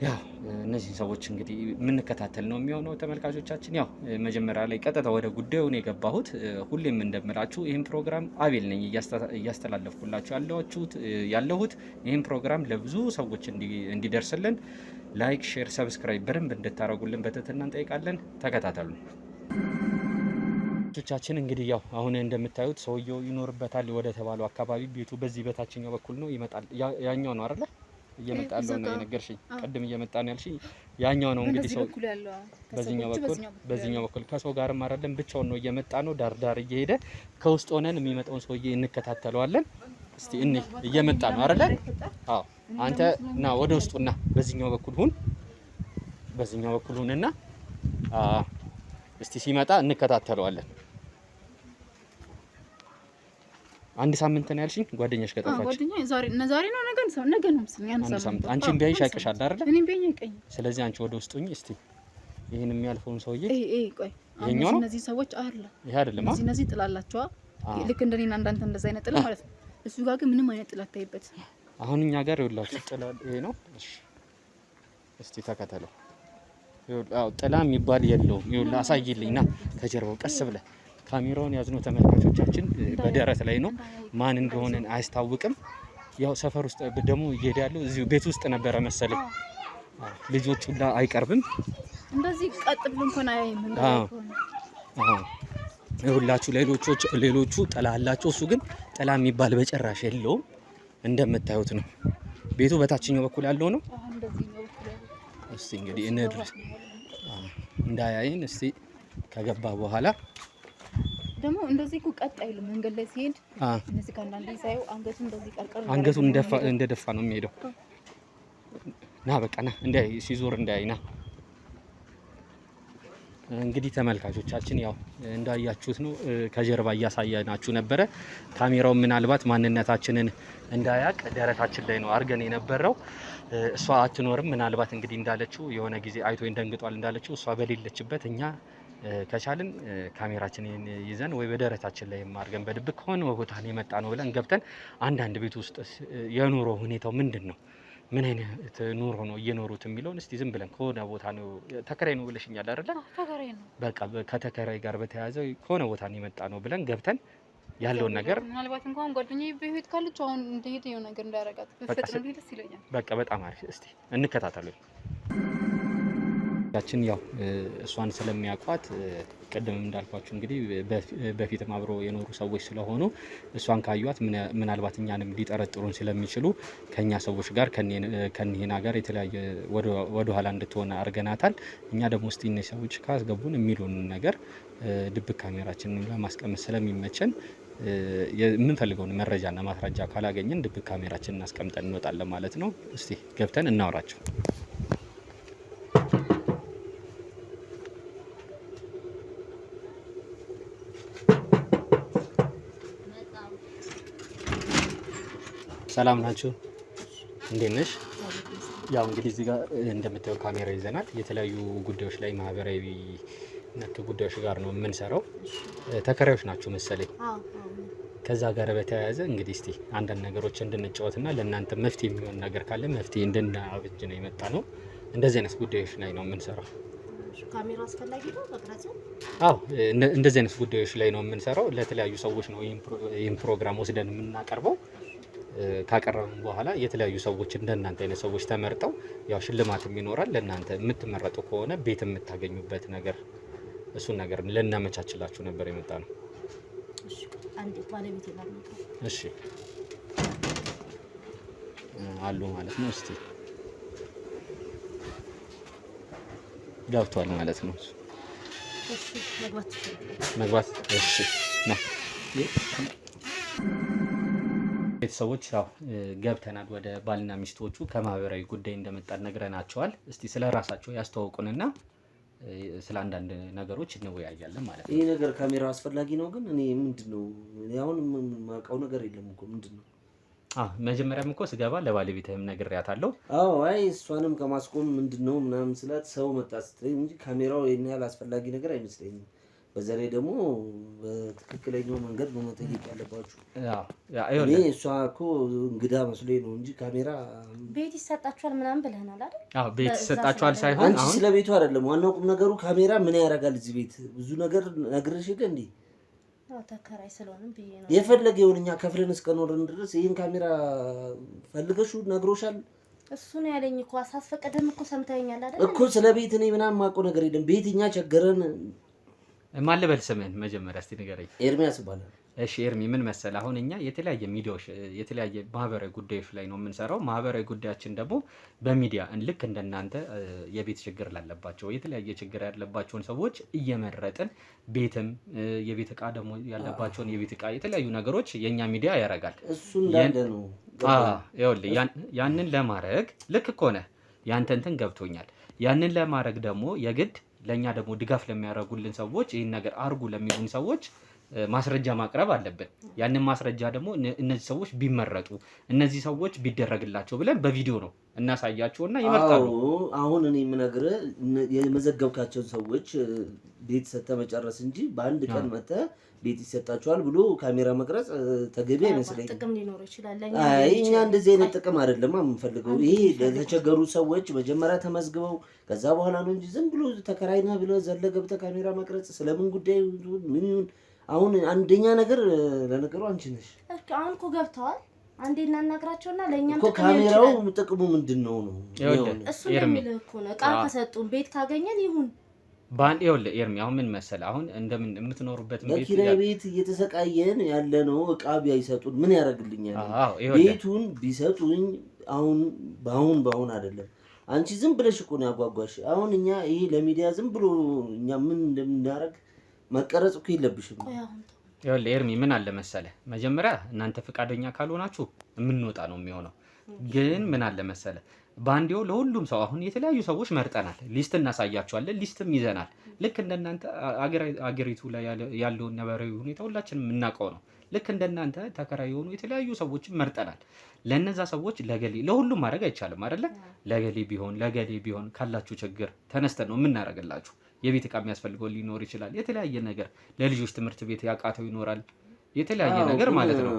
ያው እነዚህ ሰዎች እንግዲህ የምንከታተል ነው የሚሆነው። ተመልካቾቻችን ያው መጀመሪያ ላይ ቀጥታ ወደ ጉዳዩ ነው የገባሁት። ሁሌም እንደምላችሁ ይህን ፕሮግራም አቤል ነኝ እያስተላለፍኩላችሁ ያለሁት። ይህን ፕሮግራም ለብዙ ሰዎች እንዲደርስልን ላይክ፣ ሼር፣ ሰብስክራይብ በደንብ እንድታደርጉልን በትህትና እንጠይቃለን። ተከታተሉ። ቻችን እንግዲህ ያው አሁን እንደምታዩት ሰውየው ይኖርበታል ወደ ተባለው አካባቢ ቤቱ በዚህ በታችኛው በኩል ነው ይመጣል። ያኛው ነው አይደለ? እየመጣለው ነው የነገርሽኝ። ቀድም እየመጣ ነው ያልሽኝ ያኛው ነው እንግዲህ ሰው በዚህኛው በኩል ከሰው ጋርም አይደለም ብቻውን ነው እየመጣ ነው። ዳር እየሄደ ከውስጥ ሆነን የሚመጣውን ሰውዬ እንከታተለዋለን። እስቲ እየመጣ ነው አይደለ? አዎ አንተ ና ወደ ውስጡና በዚህኛው በኩል ሁንና እስቲ ሲመጣ እንከታተለዋለን። አንድ ሳምንት ነው ያልሽኝ ጓደኛሽ ከጠፋች? ጓደኛዬ ዛሬ ነው ነገ ነው መሰለኝ። አንድ ሳምንት አንቺም ቢያይሽ ያውቅሻል አይደል? እኔም ቢያይኝ ያውቀኝ። ስለዚህ አንቺ ወደ ውስጥ ሁኚ እስቲ። ይሄን የሚያልፈውን ሰውዬ ቆይ ይሄኛው ነው? እነዚህ ሰዎች አይደለም ይሄ አይደለም። እነዚህ ጥላላቸዋ ልክ እንደኔና እንዳንተ እንደዛ አይነት ጥላ ማለት ነው። እሱ ጋር ግን ምንም አይነት ጥላ ታይበት። አሁን እኛ ጋር ይኸውላችሁ ጥላ ይሄ ነው። እሺ እስቲ ተከተለው። ይኸውላው ጥላ የሚባል የለውም። ይኸውላ አሳይልኝና ከጀርባው ቀስ ብለህ ካሜራውን ያዝነው ተመልካቾቻችን በደረት ላይ ነው። ማን እንደሆነ አያስታውቅም። ያው ሰፈር ውስጥ ደግሞ እየሄደ ያለው እዚሁ ቤት ውስጥ ነበረ መሰለኝ። ልጆቹ ሁላ አይቀርብም። እንደዚህ ቀጥ ብሎ እንኳን አያይም። ይኸውላችሁ ሌሎቹ ጥላ አላቸው። እሱ ግን ጥላ የሚባል በጭራሽ የለውም። እንደምታዩት ነው። ቤቱ በታችኛው በኩል ያለው ነው። እስቲ እንግዲህ እንድረስ እንዳያይን እስቲ ከገባ በኋላ ደግሞ እንደዚህ እኮ ቀጥ አይልም። መንገድ ላይ ሲሄድ እነዚህ ካንዳንዴ ሳይው አንገቱን እንደዚህ ቀርቀር አንገቱን እንደደፋ ነው የሚሄደው። ና በቃ ና ሲዞር እንዳያይና። እንግዲህ ተመልካቾቻችን ያው እንዳያችሁት ነው። ከጀርባ እያሳየናችሁ ነበረ። ካሜራው ምናልባት ማንነታችንን እንዳያቅ ደረታችን ላይ ነው አድርገን የነበረው። እሷ አትኖርም። ምናልባት እንግዲህ እንዳለችው የሆነ ጊዜ አይቶኝ ደንግጧል እንዳለችው እሷ በሌለችበት እኛ ከቻልን ካሜራችንን ይዘን ወይ በደረታችን ላይ አድርገን በድብቅ ከሆነ ቦታ የመጣ ነው ብለን ገብተን አንዳንድ ቤት ውስጥ የኑሮ ሁኔታው ምንድን ነው፣ ምን አይነት ኑሮ ነው እየኖሩት የሚለውን እስቲ ዝም ብለን ከሆነ ቦታ ነው ተከራይ ነው ብለሽኛል አይደለ? ተከራይ ነው። በቃ ከተከራይ ጋር በተያያዘ ከሆነ ቦታ የመጣ ነው ብለን ገብተን ያለውን ነገር ምናልባት እንኳን ጓደኛዬ በህይወት ካለች አሁን እንደሄደ የሆነ ነገር እንዳያረጋት በፍጥነት ደስ ይለኛል። በቃ በጣም አሪፍ። እስቲ እንከታተለው። ያችን ያው እሷን ስለሚያውቋት ቀደም እንዳልኳችሁ እንግዲህ በፊትም አብሮ የኖሩ ሰዎች ስለሆኑ እሷን ካዩት ምናልባት እኛንም ሊጠረጥሩን ስለሚችሉ ከኛ ሰዎች ጋር ከኒህና ጋር የተለያየ ወደ ኋላ እንድትሆን አድርገናታል። እኛ ደግሞ እስቲ እነዚህ ሰዎች ካስገቡን የሚሉን ነገር ድብቅ ካሜራችንን ለማስቀመጥ ስለሚመቸን የምንፈልገውን መረጃና ማስረጃ ካላገኘን ድብቅ ካሜራችንን አስቀምጠን እንወጣለን ማለት ነው። እስቲ ገብተን እናወራቸው። ሰላም ናችሁ? እንዴት ነሽ? ያው እንግዲህ እዚህ ጋር እንደምታየው ካሜራ ይዘናል። የተለያዩ ጉዳዮች ላይ ማህበራዊ ነክ ጉዳዮች ጋር ነው የምንሰራው። ተከራዮች ናችሁ መሰለኝ። ከዛ ጋር በተያያዘ እንግዲህ እስቲ አንዳንድ ነገሮች እንድንጫወትና ለእናንተ መፍትሄ የሚሆን ነገር ካለ መፍትሄ እንድናበጅ ነው የመጣ ነው። እንደዚህ አይነት ጉዳዮች ላይ ነው የምንሰራው። ካሜራ አስፈላጊ ነው መቅረጽ? አዎ፣ እንደዚህ አይነት ጉዳዮች ላይ ነው የምንሰራው። ለተለያዩ ሰዎች ነው ይህን ፕሮግራም ወስደን የምናቀርበው። ካቀረብን በኋላ የተለያዩ ሰዎች እንደናንተ አይነት ሰዎች ተመርጠው ያው ሽልማትም ይኖራል። ለእናንተ የምትመረጡ ከሆነ ቤት የምታገኙበት ነገር እሱን ነገር ልናመቻችላችሁ ነበር የመጣ ነው። እሺ፣ አንዴ ባለቤት ይላል። እሺ አሉ ማለት ነው። እስቲ ገብቷል ማለት ነው። እሺ መግባት። እሺ ና ቤተሰቦች ያው ገብተናል ወደ ባልና ሚስቶቹ ከማህበራዊ ጉዳይ እንደመጣን ነግረናቸዋል። እስቲ ስለ ራሳቸው ያስተዋውቁንና ስለ አንዳንድ ነገሮች እንወያያለን ማለት ነው። ይሄ ነገር ካሜራው አስፈላጊ ነው ግን እኔ ምንድነው አሁን የማውቀው ነገር የለም እኮ ምንድነው? መጀመሪያም እኮ ስገባ ለባለቤትህም ነግሬያታለሁ። አዎ አይ እሷንም ከማስቆም ምንድነው ምናምን ስላት ሰው መጣ ስትለኝ እንጂ ካሜራው የኔ ያህል አስፈላጊ ነገር አይመስለኝም። በዛ ላይ ደግሞ በትክክለኛው መንገድ በመጠየቅ ያለባችሁ። እኔ እሷ እኮ እንግዳ መስሎኝ ነው እንጂ ካሜራ ቤት ይሰጣችኋል ምናምን ብለናል አይደል? አዎ ቤት ይሰጣችኋል ሳይሆን አንቺ ስለ ቤቱ አይደለም ዋናው ቁም ነገሩ ካሜራ ምን ያደርጋል እዚህ ቤት ብዙ ነገር ነግሬሽ የለ እንዴ? ተከራይ ስለሆነ ብዬ ነው የፈለገ ይሁንኛ ከፍለን እስከኖርን ድረስ ይሄን ካሜራ ፈልገሽው ነግሮሻል? እሱ ነው ያለኝ እኮ አሳስፈቀደም እኮ ሰምተኸኛል አይደል? እኮ ስለ ቤት እኔ ምናምን የማውቀው ነገር የለም። ቤትኛ ቸገረን። ማን ልበል ስምህን መጀመሪያ እስቲ ንገረኝ። ኤርሚያስ ይባላል። እሺ ኤርሚ፣ ምን መሰለህ አሁን እኛ የተለያየ ሚዲያዎች የተለያየ ማህበራዊ ጉዳዮች ላይ ነው የምንሰራው። ማህበራዊ ጉዳያችን ደግሞ በሚዲያ ልክ እንደናንተ የቤት ችግር ላለባቸው የተለያየ ችግር ያለባቸውን ሰዎች እየመረጥን ቤትም የቤት እቃ ደግሞ ያለባቸውን የቤት እቃ የተለያዩ ነገሮች የኛ ሚዲያ ያረጋል። እሱ እንዳለ ነው። ይኸውልህ ያንን ለማድረግ ልክ እኮ ነህ። ያንተ እንትን ገብቶኛል። ያንን ለማድረግ ደግሞ የግድ ለኛ ደግሞ ድጋፍ ለሚያደርጉልን ሰዎች ይሄን ነገር አርጉ ለሚሉን ሰዎች ማስረጃ ማቅረብ አለብን። ያንን ማስረጃ ደግሞ እነዚህ ሰዎች ቢመረጡ እነዚህ ሰዎች ቢደረግላቸው ብለን በቪዲዮ ነው እናሳያቸውና ይመርጣሉ። አሁን እኔ የምነግርህ የመዘገብካቸውን ሰዎች ቤት ሰጥተህ መጨረስ እንጂ በአንድ ቀን መጥተህ ቤት ይሰጣቸዋል ብሎ ካሜራ መቅረጽ ተገቢ አይመስለኝም። ጥቅም ሊኖረው ይችላል። አይ እኛ እንደዚህ አይነት ጥቅም አይደለም የምንፈልገው። ይሄ ለተቸገሩ ሰዎች መጀመሪያ ተመዝግበው ከዛ በኋላ ነው እንጂ ዝም ብሎ ተከራይና ብለህ ዘለ ገብተህ ካሜራ መቅረጽ ስለምን ጉዳይ ምን ይሁን? አሁን አንደኛ ነገር ለነገሩ አንቺ ነሽ። አሁን እኮ ገብተዋል። አንዴ እናናግራቸውና ለኛም እኮ ካሜራው ጥቅሙ ምንድነው ነው? እሱ የሚልህ እኮ ነው። እቃ ከሰጡን ቤት ካገኘን ይሁን ባንድ ይኸውልህ ኤርሚ፣ አሁን ምን መሰለህ አሁን እንደምን የምትኖሩበት በኪራይ ቤት እየተሰቃየን ያለ ነው። እቃ ቢያይሰጡን ምን ያደርግልኛል? ቤቱን ቢሰጡኝ በአሁን አይደለም። አንቺ ዝም ብለሽ እኮ ነው ያጓጓሽ። አሁን እኛ ይሄ ለሚዲያ ዝም ብሎ እኛ ምን እንደምናደርግ መቀረጽ እኮ የለብሽም። ይኸውልህ ኤርሚ፣ ምን አለ መሰለህ መጀመሪያ እናንተ ፈቃደኛ ካልሆናችሁ የምንወጣ ነው የሚሆነው። ግን ምን አለ መሰለህ ባንዴው ለሁሉም ሰው አሁን የተለያዩ ሰዎች መርጠናል። ሊስት እናሳያቸዋለን። ሊስትም ይዘናል። ልክ እንደናንተ አገሪቱ ላይ ያለውን ነባራዊ ሁኔታ ሁላችንም የምናውቀው ነው። ልክ እንደናንተ ተከራይ የሆኑ የተለያዩ ሰዎችን መርጠናል። ለነዛ ሰዎች ለገሌ ለሁሉም ማድረግ አይቻልም አይደለ? ለገሌ ቢሆን ካላችሁ ችግር ተነስተን ነው የምናደርግላችሁ። የቤት እቃ የሚያስፈልገው ሊኖር ይችላል። የተለያየ ነገር ለልጆች ትምህርት ቤት ያቃተው ይኖራል። የተለያየ ነገር ማለት ነው።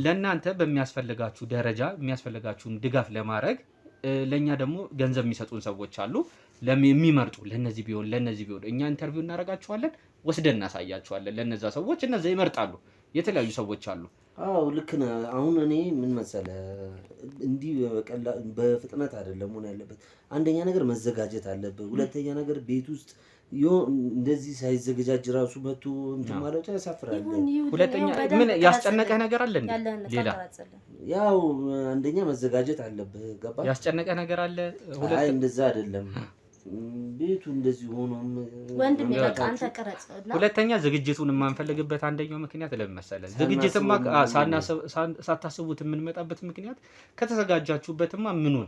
ለእናንተ በሚያስፈልጋችሁ ደረጃ የሚያስፈልጋችሁን ድጋፍ ለማድረግ ለኛ ደግሞ ገንዘብ የሚሰጡን ሰዎች አሉ የሚመርጡ ለነዚህ ቢሆን እኛ ኢንተርቪው እናደርጋቸዋለን፣ ወስደን እናሳያቸዋለን ለነዛ ሰዎች። እነዛ ይመርጣሉ። የተለያዩ ሰዎች አሉ። አዎ ልክ ነህ። አሁን እኔ ምን መሰለህ እንዲህ በፍጥነት አይደለም ሆነ ያለበት። አንደኛ ነገር መዘጋጀት አለበት። ሁለተኛ ነገር ቤት ውስጥ እንደዚህ ሳይዘገጃጅ ራሱ መቶ እንትን ማለቱ ያሳፍራል። ሁለተኛ ምን ያስጨነቀህ ነገር አለ እንዴ? ሌላ ያው አንደኛ መዘጋጀት አለብህ። ገባ? ያስጨነቀህ ነገር አለ? አይ እንደዛ አይደለም ቤቱ እንደዚህ ሆኖም ወንድም በቃ አንተ ቀረጽና ሁለተኛ ዝግጅቱን የማንፈልግበት አንደኛው ምክንያት ለምን መሰለህ? ዝግጅትማ ሳታስቡት የምንመጣበት ምክንያት ከተዘጋጃችሁበትማ ምኑን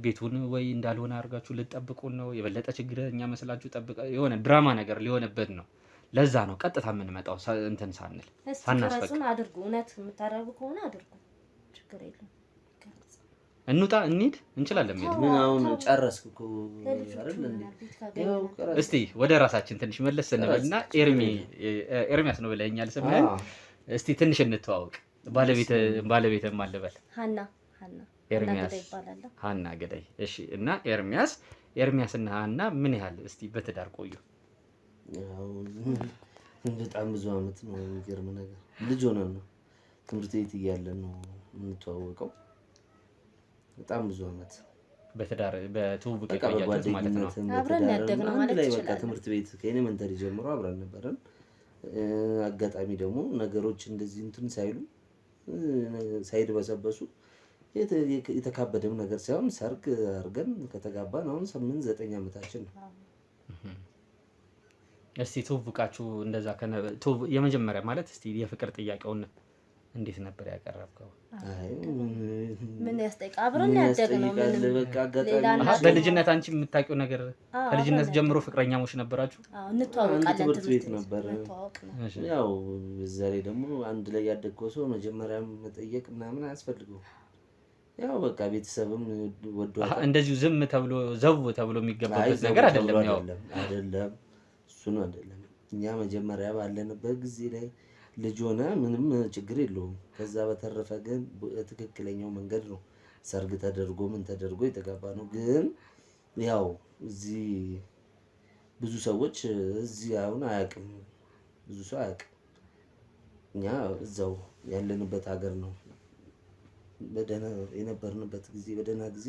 ቤቱን ወይ እንዳልሆነ አድርጋችሁ ልትጠብቁን ነው። የበለጠ ችግረኛ መስላችሁ ጠብቀ የሆነ ድራማ ነገር ሊሆንበት ነው። ለዛ ነው ቀጥታ የምንመጣው እንትን ሳንል ሳናስፈቅድ። አድርጉ። እውነት የምታደርጉ ከሆነ አድርጉ፣ ችግር የለም። እንውጣ፣ እንሂድ፣ እንችላለን። ምን አሁን ጨረስክ እኮ አይደል እንዴ? እስቲ ወደ ራሳችን ትንሽ መለስ እንበልና ኤርሚያስ ነው ብለኛል ስምህን። እስቲ ትንሽ እንተዋወቅ። ባለቤትም አልበል። ኤርሚያስ ሀና ገዳይ። እሺ። እና ኤርሚያስ እና ሀና ምን ያህል እስቲ በትዳር ቆዩ? በጣም ብዙ አመት ነው። የሚገርም ነገር ልጅ ሆነን ነው ትምህርት ቤት እያለን ነው የምንተዋወቀው። በጣም ብዙ አመት በትዳር በትውውቅ የቆያችሁት ማለት ነው። አብረን ያደግነው ማለት ላይ በቃ ትምህርት ቤት ከኤሌመንተሪ ጀምሮ አብረን ነበረን። አጋጣሚ ደግሞ ነገሮች እንደዚህ እንትን ሳይድበሰበሱ የተካበደም ነገር ሳይሆን ሰርግ አድርገን ከተጋባን አሁን 8-9 አመታችን ነው። እስቲ ትውውቃችሁ እንደዛ የመጀመሪያ ማለት እስቲ የፍቅር ጥያቄውን እንዴት ነበር ያቀረብከው? አይ ምን ያስጠይቃ? አብረን ያደግነው ምንም በቃ አጋጣሚ በልጅነት አንቺ የምታውቂው ነገር ከልጅነት ጀምሮ ፍቅረኛሞች ነበራችሁ? አዎ እንተዋወቃለን። ትምህርት ቤት ነበር። ያው በዛ ላይ ደግሞ አንድ ላይ ያደግከው ሰው መጀመሪያም መጠየቅ ምናምን አያስፈልገው። ያው በቃ ቤተሰብም ወዷታ እንደዚሁ ዝም ተብሎ ዘው ተብሎ የሚገባበት ነገር አይደለም። ያው አይደለም እሱ ነው አይደለም። እኛ መጀመሪያ ባለንበት ጊዜ ላይ ልጅ ሆነ ምንም ችግር የለውም። ከዛ በተረፈ ግን ትክክለኛው መንገድ ነው ሰርግ ተደርጎ ምን ተደርጎ የተጋባ ነው። ግን ያው እዚህ ብዙ ሰዎች እዚህ አሁን አያውቅም፣ ብዙ ሰው አያውቅም። እኛ እዛው ያለንበት ሀገር ነው በደህና የነበርንበት ጊዜ በደህና ጊዜ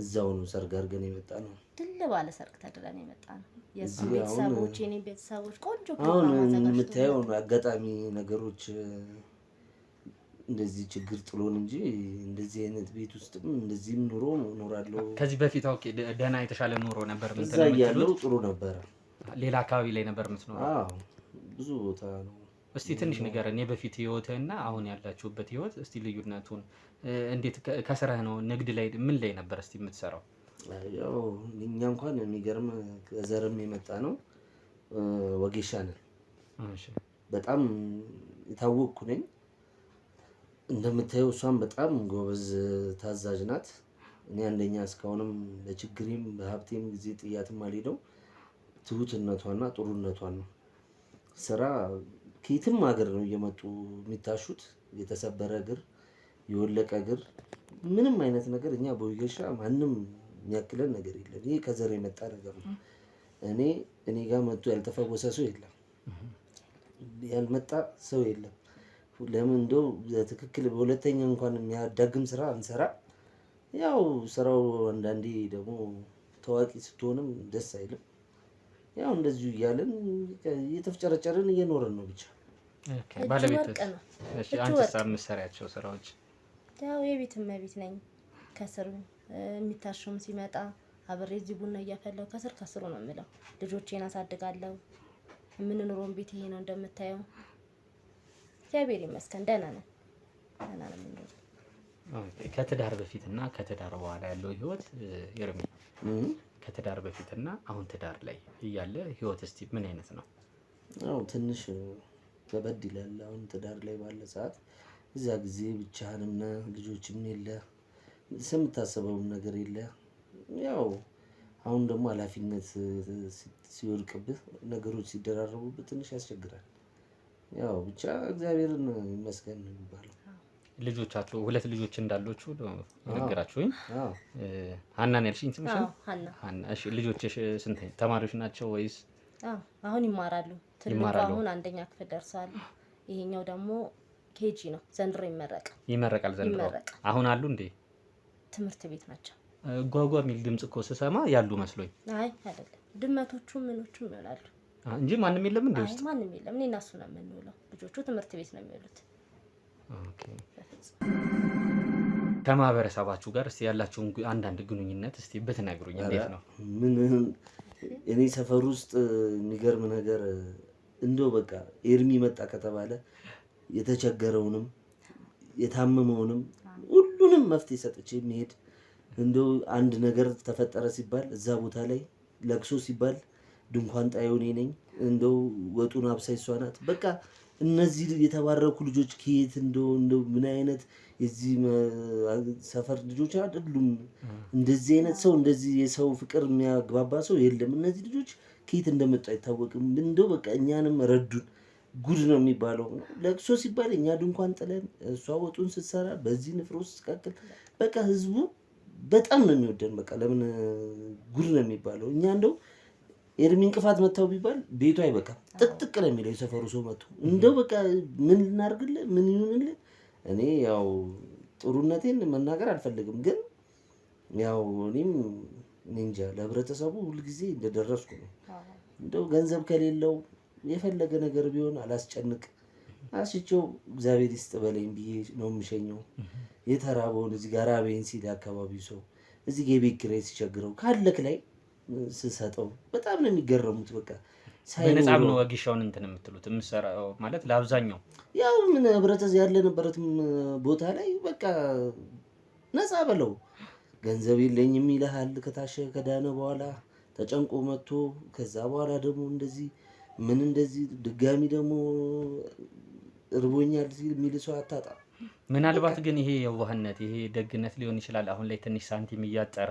እዛው ነው ሰርግ አድርገን የመጣ ነው። ድል ባለ ሰርግ ተድረን የመጣ ነው። የሱ ቤተሰቦች የኔ ቤተሰቦች ቆንጆ ፕሮግራም አዘጋጅተው የምታየው አጋጣሚ ነገሮች እንደዚህ ችግር ጥሎን እንጂ እንደዚህ አይነት ቤት ውስጥም እንደዚህም ኑሮ ኖራለሁ። ከዚህ በፊት ኦኬ ደህና የተሻለ ኑሮ ነበር። ምን እዛ ያለው ጥሩ ነበር። ሌላ አካባቢ ላይ ነበር የምትኖረው? አዎ ብዙ ቦታ ነው። እስቲ ትንሽ ንገረን የበፊት ህይወትህና አሁን ያላችሁበት ህይወት እስቲ ልዩነቱን። እንዴት ከስራህ ነው? ንግድ ላይ ምን ላይ ነበር እስቲ የምትሰራው? ያው እኛ እንኳን የሚገርም ከዘርም የመጣ ነው። ወጌሻ ነን። እሺ። በጣም የታወቅኩ ነኝ። እንደምታየው እሷም በጣም ጎበዝ ታዛዥ ናት። እኔ አንደኛ እስካሁንም በችግሬም በሀብቴም ጊዜ ጥያትም አልሄደው ትሁትነቷና ጥሩነቷን ነው። ስራ ከየትም ሀገር ነው እየመጡ የሚታሹት። የተሰበረ እግር፣ የወለቀ እግር፣ ምንም አይነት ነገር እኛ በወጌሻ ማንም የሚያክለን ነገር የለም። ይሄ ከዘር የመጣ ነገር ነው። እኔ ጋር መጥቶ ያልተፈወሰ ሰው የለም፣ ያልመጣ ሰው የለም። ለምን እንደው በትክክል በሁለተኛ እንኳን የሚያዳግም ስራ እንሰራ። ያው ስራው አንዳንዴ ደግሞ ታዋቂ ስትሆንም ደስ አይልም። ያው እንደዚሁ እያለን እየተፍጨረጨርን እየኖርን ነው ብቻ። ባለቤት እሺ። አንተስ የምትሰሪያቸው ስራዎች? ያው የቤት እመቤት ነኝ። ከስር የሚታሸውም ሲመጣ አብሬ እዚህ ቡና እያፈላሁ ከስሩ ነው የምለው። ልጆቼን አሳድጋለሁ። የምንኖረውን ቤት ይሄ ነው እንደምታየው። እግዚአብሔር ይመስገን ደህና ነን። ከትዳር በፊትና ከትዳር በኋላ ያለው ህይወት ኤርሚ፣ ከትዳር በፊትና አሁን ትዳር ላይ እያለ ህይወት እስቲ ምን አይነት ነው? ያው ትንሽ ከበድ ይላል። አሁን ትዳር ላይ ባለ ሰዓት እዛ ጊዜ ብቻህንም ነህ፣ ልጆችም የለ፣ የምታስበውም ነገር የለ። ያው አሁን ደግሞ ኃላፊነት ሲወድቅብህ ነገሮች ሲደራረቡብህ ትንሽ ያስቸግራል። ያው ብቻ እግዚአብሔርን ይመስገን ነው የሚባለው። ልጆቻችሁ ሁለት ልጆች እንዳሏችሁ ነገራችሁኝ። ሀናን ያልሽኝ ስምሽ? ሀና። እሺ ልጆችሽ ስንት ተማሪዎች ናቸው ወይስ? አሁን ይማራሉ። ትልቁ አሁን አንደኛ ክፍል ደርሷል። ይሄኛው ደግሞ ኬጂ ነው። ዘንድሮ ይመረቃል ዘንድሮ። አሁን አሉ እንዴ? ትምህርት ቤት ናቸው። ጓጓ የሚል ድምጽ እኮ ስሰማ ያሉ መስሎኝ። አይ አይደለም፣ ድመቶቹ ምኖቹም ይሆናሉ እንጂ ማንም የለም እንዴ ውስጥ? ማንም የለም። እኔ እና እሱ ነው የምንውለው። ልጆቹ ትምህርት ቤት ነው የሚውሉት። ኦኬ። ከማህበረሰባችሁ ጋር እስቲ ያላችሁን አንዳንድ ግንኙነት እስቲ ብትነግሩኝ እንዴት ነው? ምን እኔ ሰፈር ውስጥ የሚገርም ነገር እንደው በቃ ኤርሚ መጣ ከተባለ የተቸገረውንም የታመመውንም ሁሉንም መፍትሄ ሰጥቼ የሚሄድ እንደው አንድ ነገር ተፈጠረ ሲባል እዛ ቦታ ላይ ለቅሶ ሲባል ድንኳን ጣዩ እኔ ነኝ። እንደው ወጡን አብሳይ እሷ ናት። በቃ እነዚህ የተባረኩ ልጆች ከየት እንደው ምን አይነት የዚህ ሰፈር ልጆች አይደሉም። እንደዚህ አይነት ሰው እንደዚህ የሰው ፍቅር የሚያግባባ ሰው የለም። እነዚህ ልጆች ከየት እንደመጡ አይታወቅም። እንደው በቃ እኛንም ረዱን። ጉድ ነው የሚባለው። ለቅሶ ሲባል እኛ ድንኳን ጥለን እሷ ወጡን ስትሰራ በዚህ ንፍሮ ስትቀቅል በቃ ህዝቡ በጣም ነው የሚወደን። በቃ ለምን ጉድ ነው የሚባለው። እኛ እንደው ኤርሚ እንቅፋት መታው ቢባል ቤቱ አይበቃም። ጥቅጥቅ ነው የሚለው የሰፈሩ ሰው መጥቶ እንደው በቃ ምን ልናርግልህ ምን ይሁንልህ። እኔ ያው ጥሩነቴን መናገር አልፈልግም፣ ግን ያው እኔም እንጃ ለህብረተሰቡ ሁልጊዜ እንደደረስኩ ነው። እንደው ገንዘብ ከሌለው የፈለገ ነገር ቢሆን አላስጨንቅ አስቼው እግዚአብሔር ይስጥ በለኝ ብዬ ነው የምሸኘው። የተራበውን እዚህ ጋር አቤን ሲል አካባቢው ሰው እዚህ የቤት ኪራይ ሲቸግረው ካለክ ላይ ስሰጠው በጣም ነው የሚገረሙት። በቃ በነፃም ነው ወጊሻውን እንትን የምትሉት የምትሰራው ማለት ለአብዛኛው ያው ምን ህብረተሰብ ያለነበረትም ቦታ ላይ በቃ ነፃ በለው። ገንዘብ የለኝም ይልሃል ከታሸ ከዳነ በኋላ ተጨንቆ መጥቶ ከዛ በኋላ ደግሞ እንደዚህ ምን እንደዚህ ድጋሚ ደግሞ እርቦኛል ሲል የሚል ሰው አታጣም። ምናልባት ግን ይሄ የዋህነት ይሄ ደግነት ሊሆን ይችላል። አሁን ላይ ትንሽ ሳንቲም እያጠረ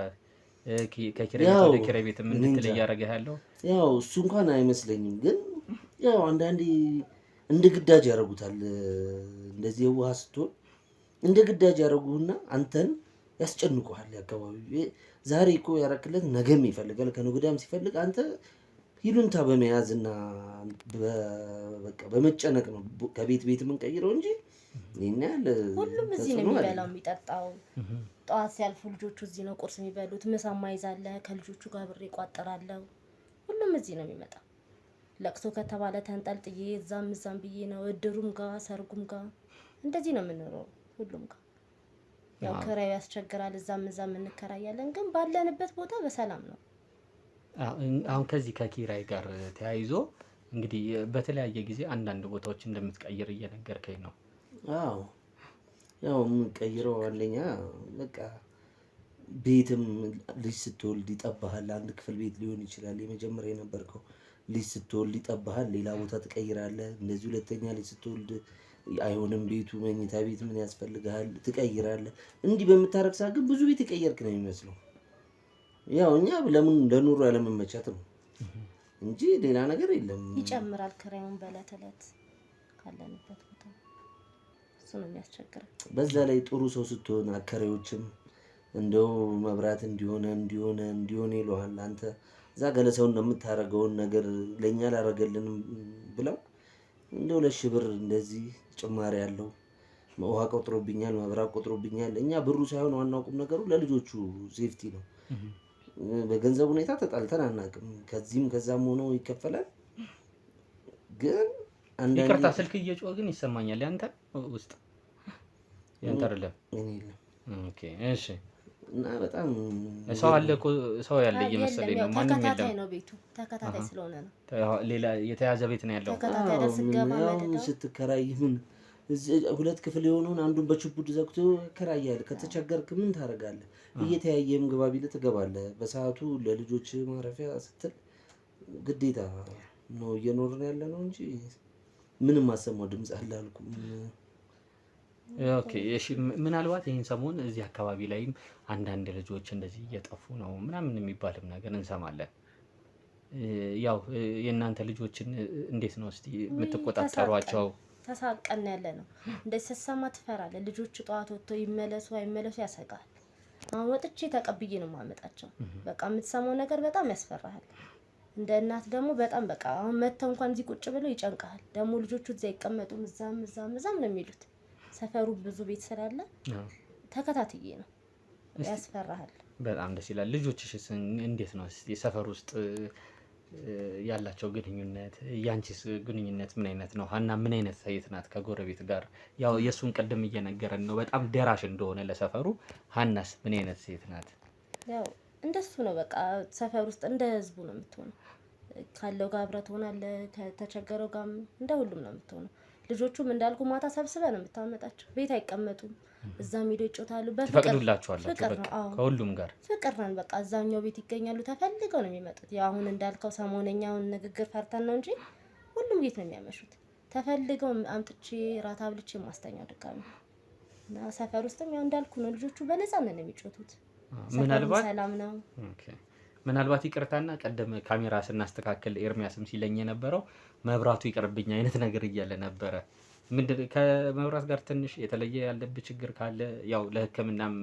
ከኪራይ ቤት ወደ ኪራይ ቤት ምን እንድትል እያደረገህ ያለው ያው እሱ እንኳን አይመስለኝም። ግን ያው አንዳንዴ እንደ ግዳጅ ያደርጉታል። እንደዚህ የዋህ ስትሆን እንደ ግዳጅ ያደርጉና አንተን ያስጨንቁሃል። አካባቢ ዛሬ እኮ ያረክለት ነገም ይፈልጋል፣ ከነገ ወዲያም ሲፈልግ አንተ ይሉንታ በመያዝና በቃ በመጨነቅ ነው ከቤት ቤት የምንቀይረው እንጂ ሁሉም እዚህ ነው የሚበላው የሚጠጣው። ጠዋት ሲያልፉ ልጆቹ እዚህ ነው ቁርስ የሚበሉት። ምሳማ ይዛለህ ከልጆቹ ጋር ብሬ ቋጠራለሁ። ሁሉም እዚህ ነው የሚመጣው። ለቅሶ ከተባለ ተንጠልጥዬ እዛም ብዬ ነው። እድሩም ጋር ሰርጉም ጋር እንደዚህ ነው የምንኖረው። ሁሉም ጋር ያው ክራዩ ያስቸግራል። እዛም እንከራያለን፣ ግን ባለንበት ቦታ በሰላም ነው። አሁን ከዚህ ከኪራይ ጋር ተያይዞ እንግዲህ በተለያየ ጊዜ አንዳንድ ቦታዎች እንደምትቀይር እየነገርከኝ ነው። አዎ ያው የምንቀይረው አንደኛ በቃ ቤትም ልጅ ስትወልድ ይጠባሃል። አንድ ክፍል ቤት ሊሆን ይችላል የመጀመሪያ የነበርከው። ልጅ ስትወልድ ይጠባሃል፣ ሌላ ቦታ ትቀይራለህ። እንደዚህ ሁለተኛ ልጅ ስትወልድ አይሆንም ቤቱ መኝታ ቤት ምን ያስፈልግሃል ትቀይራለህ። እንዲህ በምታረግ ሰዓት ግን ብዙ ቤት የቀየርክ ነው የሚመስለው። ያው እኛ ለምን ለኑሮ ያለመመቻት ነው እንጂ ሌላ ነገር የለም። ይጨምራል ክራዩን በዕለት ዕለት ካለንበት ቦታ እሱ ነው የሚያስቸግረው። በዛ ላይ ጥሩ ሰው ስትሆን አከራዮችም እንደው መብራት እንዲሆነ ይሉሃል። አንተ እዛ ገለሰው እንደምታረገውን ነገር ለኛ ላረገልንም ብለው እንደው 2 ሺህ ብር እንደዚህ ጭማሪ ያለው ውሃ ቆጥሮብኛል፣ መብራት ቆጥሮብኛል። እኛ ብሩ ሳይሆን ዋናው ቁም ነገሩ ለልጆቹ ሴፍቲ ነው። በገንዘብ ሁኔታ ተጣልተን አናውቅም። ከዚህም ከዛም ሆኖ ይከፈላል። ግን አንዳንዴ ይቅርታ ስልክ እየጮህ ግን ይሰማኛል። ያንተ ውስጥ ያንተ አይደለም እኔ የለም። ኦኬ እሺ። እና በጣም ሰው አለ እኮ ሰው ያለ እየመሰለኝ ነው። ማንም የለም። ተከታታይ ነው ቤቱ ተከታታይ ስለሆነ ነው። ሌላ የተያዘ ቤት ነው ያለው። ተከታታይ ደስገባ ማለት ነው። ስትከራይ ምን 2 ክፍል የሆነውን አንዱን በችቡድ ዘግቶ ከራያል። ከተቸገርክ ምን ታደርጋለህ? እየተያየም ግባ ቢልህ ትገባለህ። በሰዓቱ ለልጆች ማረፊያ ስትል ግዴታ ነው እየኖርን ያለ ነው እንጂ ምንም ማሰማው ድምጽ አለ አልኩም። ኦኬ እሺ። ምናልባት ይሄን ሰሞን እዚህ አካባቢ ላይም አንዳንድ ልጆች እንደዚህ እየጠፉ ነው ምናምን የሚባልም ነገር እንሰማለን። ያው የእናንተ ልጆችን እንዴት ነው እስቲ የምትቆጣጠሯቸው? ተሳቀን ያለ ነው። እንደዚህ ስትሰማ ትፈራለህ። ልጆቹ ጠዋት ወጥተው ይመለሱ አይመለሱ ያሰጋል። አሁን ወጥቼ ተቀብዬ ነው የማመጣቸው። በቃ የምትሰማው ነገር በጣም ያስፈራሃል። እንደ እናት ደግሞ በጣም በቃ አሁን መተው እንኳን እዚህ ቁጭ ብለው ይጨንቃል። ደግሞ ልጆቹ እዛ ይቀመጡም እዛም ነው የሚሉት። ሰፈሩ ብዙ ቤት ስላለ ተከታትዬ ነው ያስፈራሃል። በጣም ደስ ይላል። ልጆችሽስ እንዴት ነው የሰፈር ውስጥ ያላቸው ግንኙነት? ያንቺስ ግንኙነት ምን አይነት ነው? ሀና ምን አይነት ሴት ናት ከጎረቤት ጋር? ያው የሱን ቅድም እየነገረን ነው በጣም ደራሽ እንደሆነ ለሰፈሩ። ሀናስ ምን አይነት ሴት ናት? ያው እንደሱ ነው በቃ ሰፈር ውስጥ እንደ ህዝቡ ነው የምትሆነው። ካለው ጋር አብረህ ትሆናለህ፣ ከተቸገረው ጋር እንደ ሁሉም ነው የምትሆነው። ልጆቹም እንዳልኩ ማታ ሰብስበህ ነው የምታመጣቸው። ቤት አይቀመጡም፣ እዛም ሄዶ ይጮታሉ። ትፈቅዱላችኋላችሁ? በቃ ከሁሉም ጋር ፍቅር ነን። በቃ እዛኛው ቤት ይገኛሉ፣ ተፈልገው ነው የሚመጡት። ያው አሁን እንዳልከው ሰሞነኛውን ንግግር ፈርተን ነው እንጂ ሁሉም ቤት ነው የሚያመሹት። ተፈልገው አምጥቼ ራት አብልቼ ማስተኛው ድጋሚ እና ሰፈር ውስጥም ያው እንዳልኩ ነው ልጆቹ በነፃነት ነው የሚጮቱት። ምናልባት ሰላም ነው። ምናልባት ይቅርታና ቀደም ካሜራ ስናስተካክል ኤርሚያስም ሲለኝ የነበረው መብራቱ ይቅርብኝ አይነት ነገር እያለ ነበረ። ምንድን ከመብራት ጋር ትንሽ የተለየ ያለብህ ችግር ካለ ያው ለሕክምናም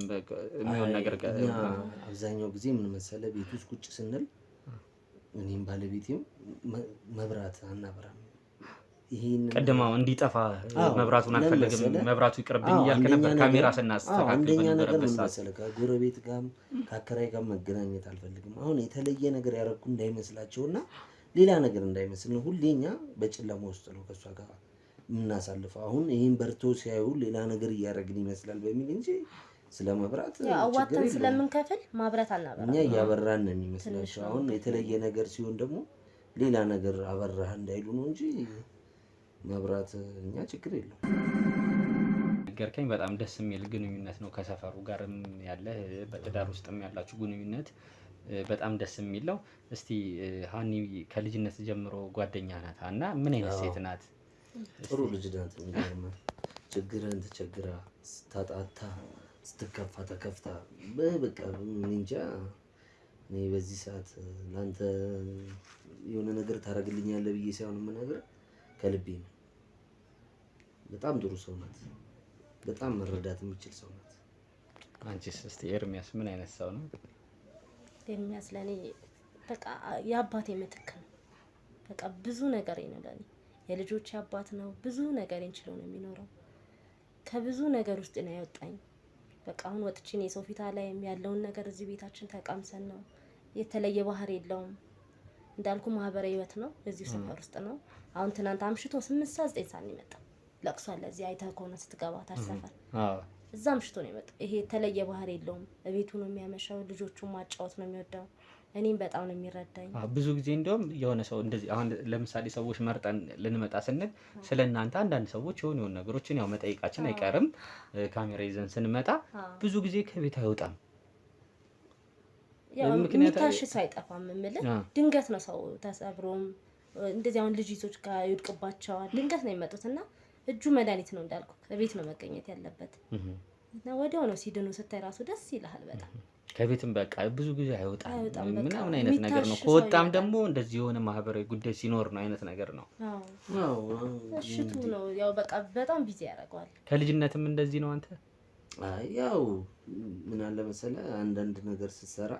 የሚሆን ነገር አብዛኛው ጊዜ ምን መሰለህ ቤት ውስጥ ቁጭ ስንል እኔም ባለቤቴም መብራት አናበራም። ቀደማው እንዲጠፋ መብራቱን አልፈልግም መብራቱ ይቅርብኝ እያልክ ነበር ካሜራ ስናስተካክል በነበረበት ሰዓት። ከጎረቤት ጋርም ከአከራይ ጋር መገናኘት አልፈልግም። አሁን የተለየ ነገር ያደረኩ እንዳይመስላቸውና ሌላ ነገር እንዳይመስል ነው። ሁሌኛ በጨለማ ውስጥ ነው ከእሷ ጋር የምናሳልፈው። አሁን ይህን በርቶ ሲያዩ ሌላ ነገር እያደረግን ይመስላል በሚል እንጂ ስለ መብራት አዋተን ስለምንከፍል ማብራት አናበራም። እኛ እያበራን ነው የሚመስላቸው። አሁን የተለየ ነገር ሲሆን ደግሞ ሌላ ነገር አበራህ እንዳይሉ ነው እንጂ መብራት እኛ ችግር የለም። ነገርከኝ። በጣም ደስ የሚል ግንኙነት ነው ከሰፈሩ ጋርም ያለ በትዳር ውስጥም ያላችሁ ግንኙነት በጣም ደስ የሚል ነው። እስቲ ሀኒ ከልጅነት ጀምሮ ጓደኛ ናት እና ምን አይነት ሴት ናት? ጥሩ ልጅ ናት። የሚገርምህ ችግርን ተቸግራ፣ ስታጣታ፣ ስትከፋ ተከፍታ በቃ እንጃ እኔ በዚህ ሰዓት ለአንተ የሆነ ነገር ታደርግልኛለህ ብዬ ሳይሆን የምነግርህ ከልቤ ነው። በጣም ጥሩ ሰው ናት። በጣም መረዳት የሚችል ሰው ናት። አንቺስ እስቲ ኤርሚያስ ምን አይነት ሰው ነው? ኤርሚያስ ለኔ በቃ የአባቴ ምትክ ነው። በቃ ብዙ ነገር ነው ለኔ። የልጆች አባት ነው። ብዙ ነገር እንችለው ነው የሚኖረው። ከብዙ ነገር ውስጥ ነው ያወጣኝ። በቃ አሁን ወጥቼ ነው የሰው ፊት ላይ ያለውን ነገር እዚህ ቤታችን ተቃምሰን ነው። የተለየ ባህሪ የለውም። እንዳልኩ ማህበራዊ ህይወት ነው። እዚሁ ሰፈር ውስጥ ነው። አሁን ትናንት አምሽቶ 8 ሰዓት 9 ሰዓት ነው የመጣው። ለቅሶ አለ እዚህ አይተህ ከሆነ ስትገባ ታች ሰፈር እዛ አምሽቶ ነው የመጣው። ይሄ የተለየ ባህሪ የለውም። እቤቱ ነው የሚያመሻው። ልጆቹን ማጫወት ነው የሚወዳው። እኔም በጣም ነው የሚረዳኝ። ብዙ ጊዜ እንደውም የሆነ ሰው እንደዚህ አሁን ለምሳሌ ሰዎች መርጠን ልንመጣ ስንል ስለእናንተ አንዳንድ ሰዎች የሆኑ ነገሮችን ያው መጠይቃችን አይቀርም። ካሜራ ይዘን ስንመጣ ብዙ ጊዜ ከቤት አይወጣም። ያው የሚታሽ ሰው አይጠፋም የምልህ ድንገት ነው ሰው ተሰብሮም እንደዚህ አሁን ልጅ ይዞች ጋር ይወድቅባቸዋል። ድንገት ነው የሚመጡትና እጁ መድኃኒት ነው እንዳልኩ ከቤት ነው መገኘት ያለበት እና ወዲያው ነው ሲድኑ ስታይ ራሱ ደስ ይልሃል በጣም። ከቤትም በቃ ብዙ ጊዜ አይወጣም ምናምን አይነት ነገር ነው። ከወጣም ደግሞ እንደዚህ የሆነ ማህበራዊ ጉዳይ ሲኖር ነው አይነት ነገር ነው። አዎ እሽቱ ነው ያው በቃ በጣም ቢዚ ያደርገዋል። ከልጅነትም እንደዚህ ነው አንተ? ያው ምን አለ መሰለህ አንዳንድ ነገር ስትሰራ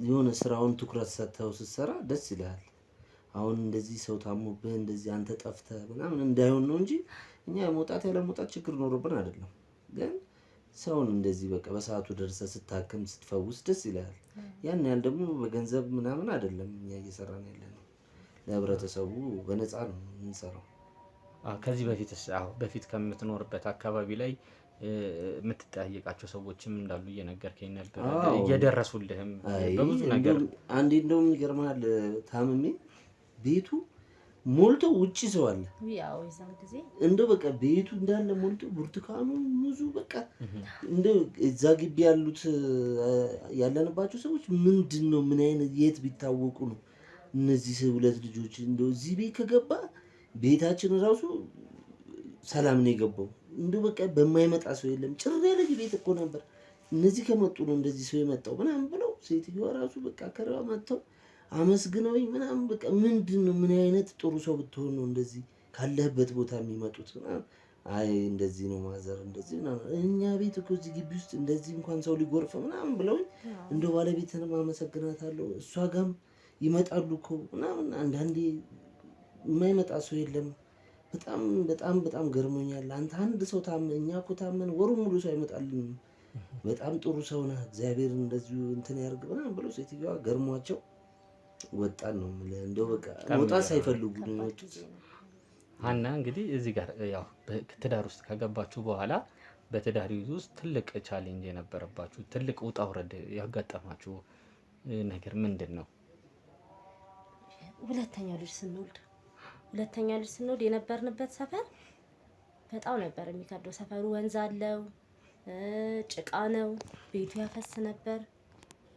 የሆነ ስራውን ትኩረት ሰጥተው ስትሰራ ደስ ይልሃል። አሁን እንደዚህ ሰው ታሞብህ እንደዚህ አንተ ጠፍተህ ምናምን እንዳይሆን ነው እንጂ እኛ መውጣት ያለ መውጣት ችግር ኖሮብን አይደለም። ግን ሰውን እንደዚህ በቃ በሰዓቱ ደርሰህ ስታክም ስትፈውስ ደስ ይላል። ያን ያህል ደግሞ በገንዘብ ምናምን አይደለም እኛ እየሰራን ያለነው ለህብረተሰቡ በነፃ ነው የምንሰራው። ከዚህ በፊትስ በፊት ከምትኖርበት አካባቢ ላይ የምትጠያየቃቸው ሰዎችም እንዳሉ እየነገርከኝ ነበር። እየደረሱልህም በብዙ ነገር አንዴ እንደውም ይገርምሃል ታምሜ ቤቱ ሞልቶ ውጪ ሰው አለ። ያው ይዛን ጊዜ እንደው በቃ ቤቱ እንዳለ ሞልቶ ብርቱካኑ ሙዙ በቃ እንደው እዛ ግቢ ያሉት ያለንባቸው ሰዎች ምንድነው ምን አይነት የት ቢታወቁ ነው እነዚህ ሁለት ልጆች እንደው እዚህ ቤት ከገባ ቤታችን ራሱ ሰላም ነው የገባው። እንደው በቃ በማይመጣ ሰው የለም። ጭር ያለ ቤት እኮ ነበር። እነዚህ ከመጡ ነው እንደዚህ ሰው የመጣው ምናምን ብለው ሴትዮዋ ራሱ በቃ ከረዋ መጥተው አመስግነውኝ ምናምን በቃ ምንድነው ምን አይነት ጥሩ ሰው ብትሆን ነው እንደዚህ ካለህበት ቦታ የሚመጡት ምናምን። አይ እንደዚህ ነው ማዘር እንደዚህ ምናምን እኛ ቤት እኮ እዚህ ግቢ ውስጥ እንደዚህ እንኳን ሰው ሊጎርፍ ምናምን ብለውኝ እንደው ባለቤትንም አመሰግናታለሁ። እሷ ጋም ይመጣሉ እኮ ምናምን አንዳንዴ የማይመጣ ሰው የለም። በጣም በጣም በጣም ገርሞኛል። አንተ አንድ ሰው ታመን እኛ እኮ ታመን ወሩ ሙሉ ሰው አይመጣልንም። በጣም ጥሩ ሰው ነህ እግዚአብሔር እንደዚሁ እንትን ያርግ ምናምን ብሎ ሴትዮዋ ገርሟቸው ወጣን ነው የምልህ። እንደው በቃ መውጣት ሳይፈልጉ ነው የወጡት። ሀና እንግዲህ እዚህ ጋር ያው በትዳር ውስጥ ከገባችሁ በኋላ በትዳር ውስጥ ትልቅ ቻሌንጅ የነበረባችሁ ትልቅ ውጣ ውረድ ያጋጠማችሁ ነገር ምንድን ነው? ሁለተኛ ልጅ ስንወልድ የነበርንበት ሰፈር በጣም ነበር የሚከብደው። ሰፈሩ ወንዝ አለው፣ ጭቃ ነው፣ ቤቱ ያፈስ ነበር።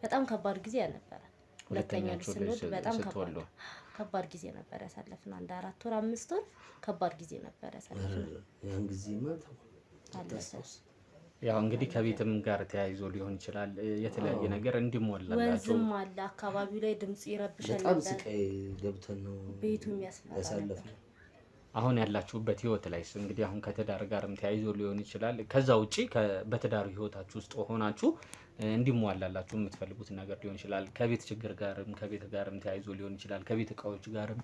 በጣም ከባድ ጊዜ ነበረ። ሁለተኛ ልጅ ስንወልድ በጣም ከባድ ጊዜ ነበር ያሳለፍነው። አንድ 4 ወር 5 ወር ከባድ ጊዜ ነበር ያሳለፍነው። ያን ጊዜ ማለት ያው እንግዲህ ከቤትም ጋር ተያይዞ ሊሆን ይችላል የተለያየ ነገር እንዲሞላላችሁ። ወንዝም አለ አካባቢው ላይ ድምጽ ይረብሻል። በጣም ስቃይ ገብተን ነው ቤቱ የሚያስፈራው። አሁን ያላችሁበት ህይወት ላይ እንግዲህ አሁን ከትዳር ጋርም ተያይዞ ሊሆን ይችላል። ከዛ ውጪ በትዳር ህይወታችሁ ውስጥ ሆናችሁ እንዲሟላላችሁ የምትፈልጉት ነገር ሊሆን ይችላል። ከቤት ችግር ጋርም ከቤት ጋርም ተያይዞ ሊሆን ይችላል። ከቤት እቃዎች ጋርም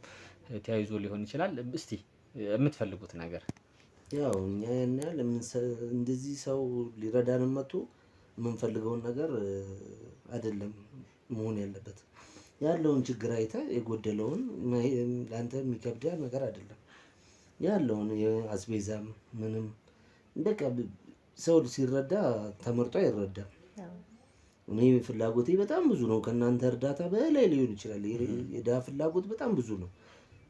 ተያይዞ ሊሆን ይችላል። እስቲ የምትፈልጉት ነገር ያው እኛ ያናል እንደዚህ ሰው ሊረዳን መጥቶ የምንፈልገውን ነገር አይደለም መሆን ያለበት። ያለውን ችግር አይተህ የጎደለውን ለአንተ የሚከብድ ነገር አይደለም። ያለውን የአስቤዛም ምንም በቃ ሰው ሲረዳ ተመርጦ አይረዳም። እኔ ፍላጎቴ በጣም ብዙ ነው። ከእናንተ እርዳታ በላይ ሊሆን ይችላል። የዳ ፍላጎት በጣም ብዙ ነው።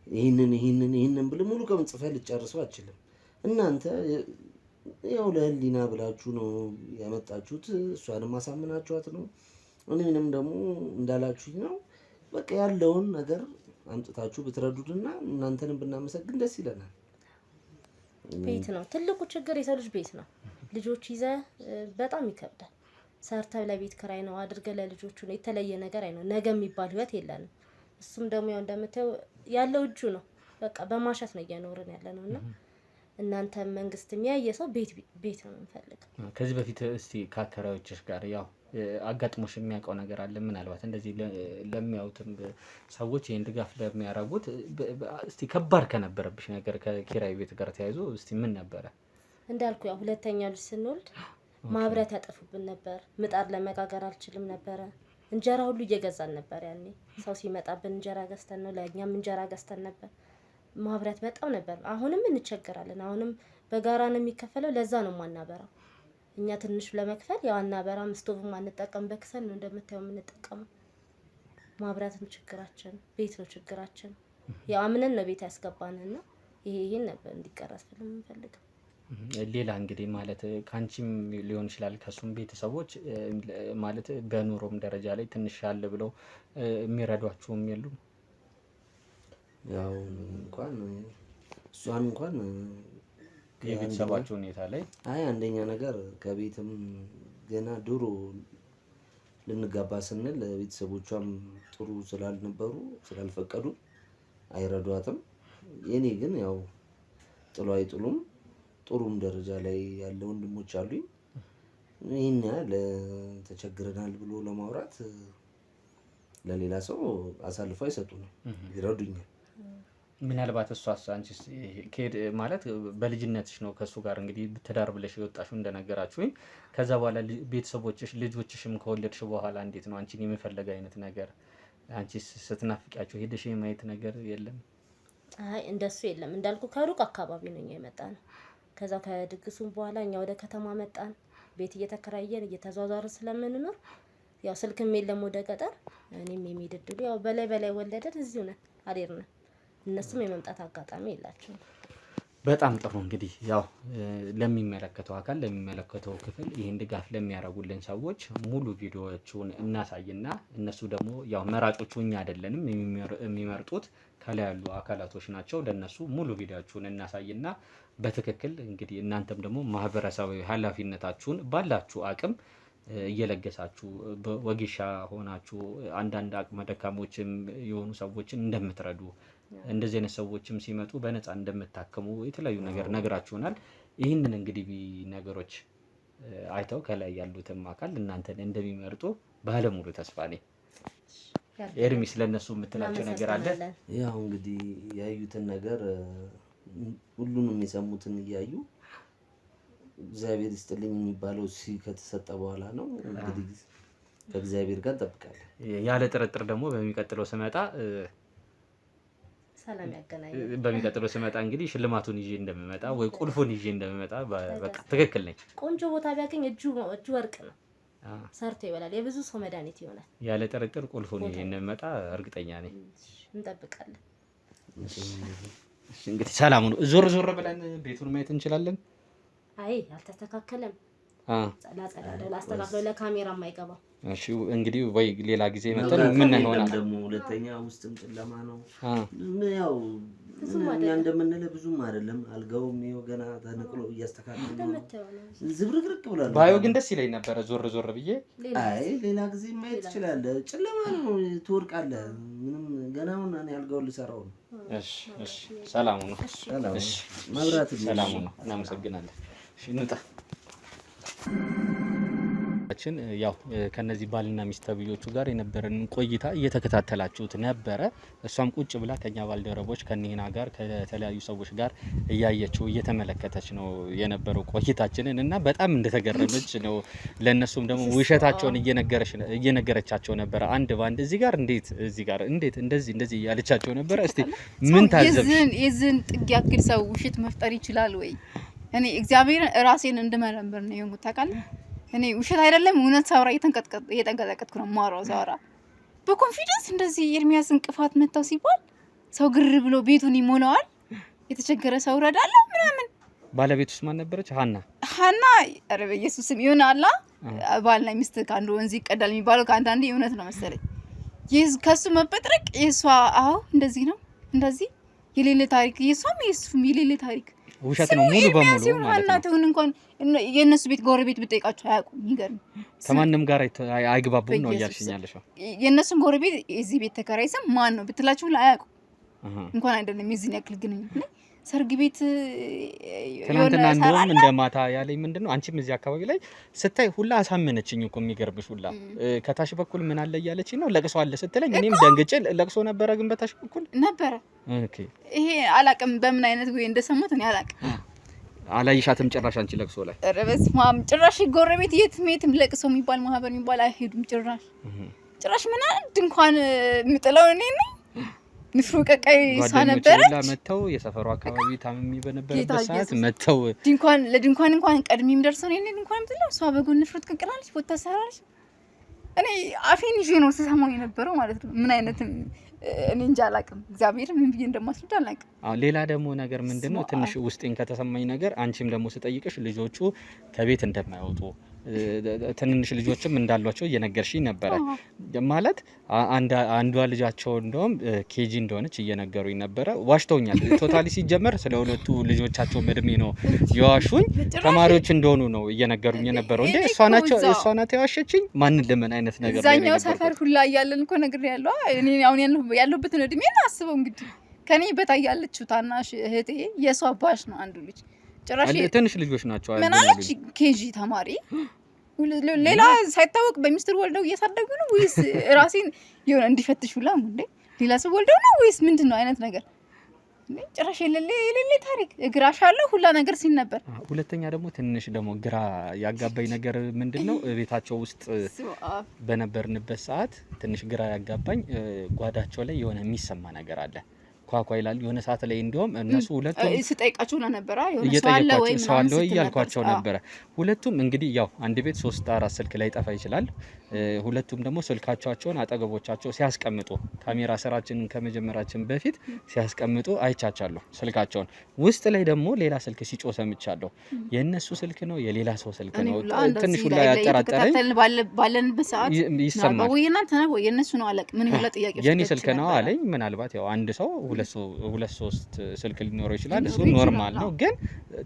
ይህንን ብል ሙሉ ቀን ጽፈህ ልጨርሰው አልችልም። እናንተ ያው ለህሊና ብላችሁ ነው ያመጣችሁት። እሷንም አሳምናችኋት ነው። እኔንም ደግሞ እንዳላችሁኝ ነው። በቃ ያለውን ነገር አምጥታችሁ ብትረዱትና እናንተንም ብናመሰግን ደስ ይለናል። ቤት ነው ትልቁ ችግር፣ የሰው ልጅ ቤት ነው። ልጆች ይዘህ በጣም ይከብዳል። ሰርተህ ለቤት ክራይ ነው አድርገህ ለልጆቹ ነው። የተለየ ነገር አይነው ነገ የሚባል ህይወት የለንም። እሱም ደግሞ ያው እንደምታየው ያለው እጁ ነው። በቃ በማሻት ነው እየኖርን ያለ ነውና እናንተ መንግስት የሚያየ ሰው ቤት ነው የምንፈልገው። ከዚህ በፊት እስቲ ከአከራዮችሽ ጋር ያው አጋጥሞሽ የሚያውቀው ነገር አለ? ምናልባት እንደዚህ ለሚያዩትም ሰዎች ይሄን ድጋፍ ለሚያደርጉት እስቲ ከባድ ከነበረብሽ ነገር ከኪራይ ቤት ጋር ተያይዞ እስቲ ምን ነበረ? እንዳልኩ ያው ሁለተኛ ልጅ ስንወልድ ማብራት ያጠፉብን ነበር። ምጣድ ለመጋገር አልችልም ነበረ። እንጀራ ሁሉ እየገዛን ነበር። ያኔ ሰው ሲመጣብን እንጀራ ገዝተን ነው፣ ለእኛም እንጀራ ገዝተን ነበር። ማብራት በጣም ነበር። አሁንም እንቸገራለን። አሁንም በጋራ ነው የሚከፈለው። ለዛ ነው ማናበራው። እኛ ትንሽ ለመክፈል ያው አናበራም። ስቶቭም አንጠቀም፣ በክሰል ነው እንደምታየው የምንጠቀመው። ማብራት ነው ችግራችን፣ ቤት ነው ችግራችን። ያው አምነን ነው ቤት ያስገባንና ይሄን ነበር እንዲቀረስ የምንፈልገው። ሌላ እንግዲህ ማለት ካንቺም ሊሆን ይችላል ከሱም ቤተሰቦች ማለት በኑሮም ደረጃ ላይ ትንሽ ያለ ብለው የሚረዷቸውም የሉም? ያው እንኳን እሷን እንኳን የቤተሰባቸው ሁኔታ ላይ አንደኛ ነገር ከቤትም ገና ድሮ ልንጋባ ስንል ቤተሰቦቿም ጥሩ ስላልነበሩ ስላልፈቀዱ አይረዷትም። የኔ ግን ያው ጥሎ አይጥሉም። ጥሩም ደረጃ ላይ ያለ ወንድሞች አሉኝ። ይሄን ያህል ተቸግረናል ብሎ ለማውራት ለሌላ ሰው አሳልፈው አይሰጡንም፣ ይረዱኛል። ምናልባት እሷስ አንቺስ ማለት በልጅነትሽ ነው ከሱ ጋር እንግዲህ ትዳር ብለሽ የወጣሽው እንደነገራችሁኝ። ከዛ በኋላ ቤተሰቦችሽ ልጆችሽም ከወለድሽ በኋላ እንዴት ነው አንቺን የመፈለግ አይነት ነገር አንቺስ ስትናፍቂያቸው ሄደሽ የማየት ነገር የለም? አይ እንደሱ የለም። እንዳልኩ ከሩቅ አካባቢ ነው የመጣ ነው። ከዛ ከድግሱም በኋላ እኛ ወደ ከተማ መጣን። ቤት እየተከራየን እየተዟዟርን ስለምንኖር ያው ስልክም የለም ወደ ገጠር። እኔም የሚሄድ እድሉ ያው በላይ ወለደን እዚሁ ነን አልሄድንም። እነሱም የመምጣት አጋጣሚ የላቸውም። በጣም ጥሩ እንግዲህ ያው ለሚመለከተው አካል ለሚመለከተው ክፍል ይህን ድጋፍ ለሚያደርጉልን ሰዎች ሙሉ ቪዲዮዎቹን እናሳይና እነሱ ደግሞ ያው መራጮቹ እኛ አይደለንም የሚመርጡት ከላይ ያሉ አካላቶች ናቸው። ለነሱ ሙሉ ቪዲዮዎቹን እናሳይና በትክክል እንግዲህ እናንተም ደግሞ ማህበረሰባዊ ኃላፊነታችሁን ባላችሁ አቅም እየለገሳችሁ ወጌሻ ሆናችሁ አንዳንድ አቅመ ደካሞችም የሆኑ ሰዎችን እንደምትረዱ እንደዚህ አይነት ሰዎችም ሲመጡ በነፃ እንደምታከሙ የተለያዩ ነገር ነግራችሁናል። ይህንን እንግዲህ ነገሮች አይተው ከላይ ያሉትም አካል እናንተን እንደሚመርጡ ባለሙሉ ተስፋ ነኝ። ኤርሚስ ለነሱ የምትላቸው ነገር አለ? ያው እንግዲህ ያዩትን ነገር ሁሉንም የሰሙትን እያዩ እግዚአብሔር ይስጥልኝ የሚባለው ከተሰጠ በኋላ ነው እንግዲህ ከእግዚአብሔር ጋር እንጠብቃለን። ያለ ጥርጥር ደግሞ በሚቀጥለው ስመጣ ሰላም ያገናኝ። በሚቀጥለው ስመጣ እንግዲህ ሽልማቱን ይዤ እንደምመጣ ወይ ቁልፉን ይዤ እንደምመጣ በቃ ትክክል ነኝ። ቆንጆ ቦታ ቢያገኝ እጁ ወርቅ ነው፣ ሰርቶ ይበላል፣ የብዙ ሰው መድኃኒት ይሆናል። ያለ ጥርጥር ቁልፉን ይዤ እንደምመጣ እርግጠኛ ነኝ። እንጠብቃለን። እሺ እንግዲህ ሰላም ነው። ዞር ዞር ብለን ቤቱን ማየት እንችላለን። አይ አልተስተካከለም። ላስተካክለው ለካሜራ የማይገባው። እሺ እንግዲህ ወይ ሌላ ጊዜ መጥተን ምን ይሆናል ደግሞ ሁለተኛ ውስጥም ጨለማ ነው። ያው እኛ እንደምንለ ብዙም አይደለም። አልጋውም ይኸው ገና ተነቅሎ እያስተካከለ ነው። ዝብርቅርቅ ብሏል። ባዮ ግን ደስ ይለኝ ነበር ዞር ዞር ብዬ። አይ ሌላ ጊዜ ማየት ትችላለህ። ጨለማ ነው፣ ትወርቃለህ። ምንም ገና አሁን እኔ አልጋውን ልሰራው ነው። እሺ እሺ ሰላም ነው። እሺ መብራት ሰላም ነው። እናመሰግናለን። እሺ እንውጣ። ያው ከነዚህ ባልና ሚስት ተብዮቹ ጋር የነበረን ቆይታ እየተከታተላችሁት ነበረ። እሷም ቁጭ ብላ ከኛ ባልደረቦች ከኒና ጋር ከተለያዩ ሰዎች ጋር እያየችው እየተመለከተች ነው የነበረው ቆይታችንን እና በጣም እንደተገረመች ነው። ለነሱም ደግሞ ውሸታቸውን እየነገረቻቸው ነበረ። አንድ ባንድ እዚህ ጋር እንዴት እንደዚህ እያለቻቸው ነበረ። እስቲ ምን ታዘብሽ? የዝን ጥግ ያክል ሰው ውሸት መፍጠር ይችላል ወይ? እኔ እግዚአብሔር ራሴን እንድመረምር ነው የሆንኩት ታውቃለህ። እኔ ውሸት አይደለም እውነት ሳውራ እየተንቀጠቀጥኩ ነው ማውራው። ሳውራ በኮንፊደንስ እንደዚህ ኤርሚያስ እንቅፋት መታው ሲባል ሰው ግር ብሎ ቤቱን ይሞላዋል። የተቸገረ ሰው ረዳለሁ ምናምን። ባለቤቱስ ማን ነበረች? ሀና ኧረ በኢየሱስም ይሁን አላ ባልና ሚስት ከአንዱ ወንዝ ይቀዳል የሚባለው ከአንዳንዴ እውነት ነው መሰለኝ። ከሱ መበጥረቅ የሷ እንደዚህ ነው እንደዚህ የሌለ ታሪክ የሷም የሱም የሌለ ታሪክ ውሸት ነው ሙሉ በሙሉ ማለት ነው። እንኳን የነሱ ቤት ጎረቤት ብጠይቃቸው አያውቁም። ይገርም ከማንም ጋር አይግባቡም ነው እያልሽኛለሽ። የነሱን ጎረቤት የዚህ ቤት ተከራይ ስም ማን ነው ብትላችሁ አያውቁም። እንኳን አይደለም የዚህን ያክል ግንኙነት ሰርግ ቤት ትናንትና እንደውም እንደማታ ያለኝ ምንድነው አንቺም እዚህ አካባቢ ላይ ስታይ ሁላ አሳመነችኝ እኮ የሚገርምሽ ሁላ ከታሽ በኩል ምን አለ እያለችኝ ነው ለቅሶ አለ ስትለኝ እኔም ደንግጬ ለቅሶ ነበረ ግን በታሽ በኩል ነበረ። ኦኬ ይሄ አላቅም በምን አይነት ወይ እንደሰማት እኔ አላቅም። አላይሻትም ጭራሽ አንቺ ለቅሶ ላይ? ኧረ በስመ አብ ጭራሽ ጎረቤት የትም ለቅሶ የሚባል ማህበር የሚባል አይሄዱም ጭራሽ ምን ድንኳን የምጥለው እኔ ነኝ። ንፍሮ ቀቃይ ሳነበረች መተው የሰፈሩ አካባቢ ታምሚ በነበረበት ሰዓት መተው ለድንኳን እንኳን ቀድሜ የሚደርሰው እኔ ድንኳን ምትለው እሷ በጎን ንፍሮ ትቀቅላለች ቦታ ሰራለች። እኔ አፌን ይዤ ነው ስሰማው የነበረው ማለት ነው። ምን አይነት እኔ እንጃ አላውቅም። እግዚአብሔር ምን ብዬ እንደማስረዳ አላውቅም። ሌላ ደግሞ ነገር ምንድነው ትንሽ ውስጤን ከተሰማኝ ነገር አንቺም ደግሞ ስጠይቅሽ ልጆቹ ከቤት እንደማይወጡ ትንንሽ ልጆችም እንዳሏቸው እየነገርሽኝ ነበረ። ማለት አንዷ ልጃቸው እንደውም ኬጂ እንደሆነች እየነገሩኝ ነበረ። ዋሽተውኛል ቶታሊ ሲጀመር ስለ ሁለቱ ልጆቻቸው እድሜ ነው የዋሹኝ። ተማሪዎች እንደሆኑ ነው እየነገሩኝ የነበረው። እንዴ እሷ ናት የዋሸችኝ? ማንን ለምን አይነት ነገር ነው? እዛኛው ሰፈር ሁላ እያለን እኮ ነግሬያለሁ። እኔ አሁን ያለሁበትን እድሜ አስበው እንግዲህ ከኔ በታይ ያለችው ታናሽ እህቴ የሷ አባሽ ነው አንዱ ልጅ ጭራሽ ትንሽ ልጆች ናቸው። ምን አለች ኬጂ ተማሪ ሌላ ሳይታወቅ በሚስጥር ወልደው እያሳደጉ ነው ወይስ ራሴን የሆነ እንዲፈትሽ ሁላ እንዴ ሌላ ሰው ወልደው ነው ወይስ ምንድነው አይነት ነገር ጭራሽ የሌለ ታሪክ እግራሻለሁ ሁላ ነገር ሲል ነበር። ሁለተኛ ደግሞ ትንሽ ደግሞ ግራ ያጋባኝ ነገር ምንድነው ቤታቸው ውስጥ በነበርንበት ሰዓት ትንሽ ግራ ያጋባኝ ጓዳቸው ላይ የሆነ የሚሰማ ነገር አለ። ኳኳ ይላል የሆነ ሰዓት ላይ እንደውም እነሱ ሁለቱም ሲጠይቃቸው ነበር ሰው አለ ወይ እያልኳቸው ነበረ። ሁለቱም እንግዲህ ያው አንድ ቤት 3-4 ስልክ ላይ ጠፋ ይችላል። ሁለቱም ደግሞ ስልካቸውን አጠገቦቻቸው ሲያስቀምጡ ካሜራ ስራችንን ከመጀመራችን በፊት ሲያስቀምጡ አይቻቻለሁ። ስልካቸውን ውስጥ ላይ ደግሞ ሌላ ስልክ ሲጮህ ሰምቻለሁ። የእነሱ ስልክ ነው የሌላ ሰው ስልክ ነው? ትንሽ ሁላ ያጠራጠረኝ ባለንበት ሰዓት ይሰማል ወይ እናንተ ነው ወይ የእነሱ ነው አለቅ ምን ይላ ጥያቄ የኔ ስልክ ነው አለኝ። ምናልባት ያው አንድ ሰው 2-3 ስልክ ሊኖረው ይችላል። እሱ ኖርማል ነው፣ ግን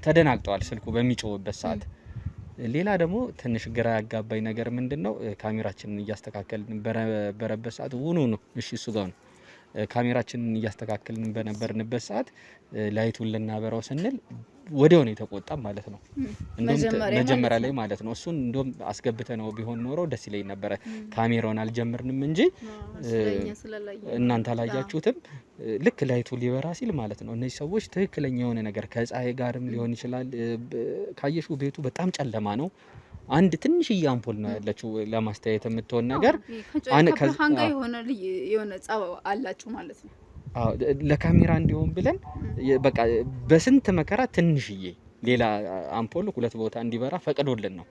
ተደናግጠዋል ስልኩ በሚጮህበት ሰዓት። ሌላ ደግሞ ትንሽ ግራ ያጋባኝ ነገር ምንድነው ካሜራችንን እያስተካከልን በረበበት ሰዓት ነው እሺ እሱ ጋር ነው ካሜራችንን እያስተካከልን በነበርንበት ሰዓት ላይቱን ልናበራው ስንል ወዲያው ነው የተቆጣ ማለት ነው። መጀመሪያ ላይ ማለት ነው። እሱን እንደውም አስገብተ ነው ቢሆን ኖሮ ደስ ይለኝ ነበረ። ካሜራውን አልጀመርንም እንጂ እናንተ አላያችሁትም። ልክ ላይቱ ሊበራ ሲል ማለት ነው እነዚህ ሰዎች ትክክለኛ የሆነ ነገር ከፀሐይ ጋርም ሊሆን ይችላል። ካየሹ ቤቱ በጣም ጨለማ ነው። አንድ ትንሽዬ አምፖል ነው ያለችው ለማስተያየት የምትሆን ነገር ከብርሃን ጋር የሆነ ጸባው አላችሁ ማለት ነው። ለካሜራ እንዲሆን ብለን በቃ በስንት መከራ ትንሽዬ ሌላ አምፖል 2 ቦታ እንዲበራ ፈቅዶልን ነው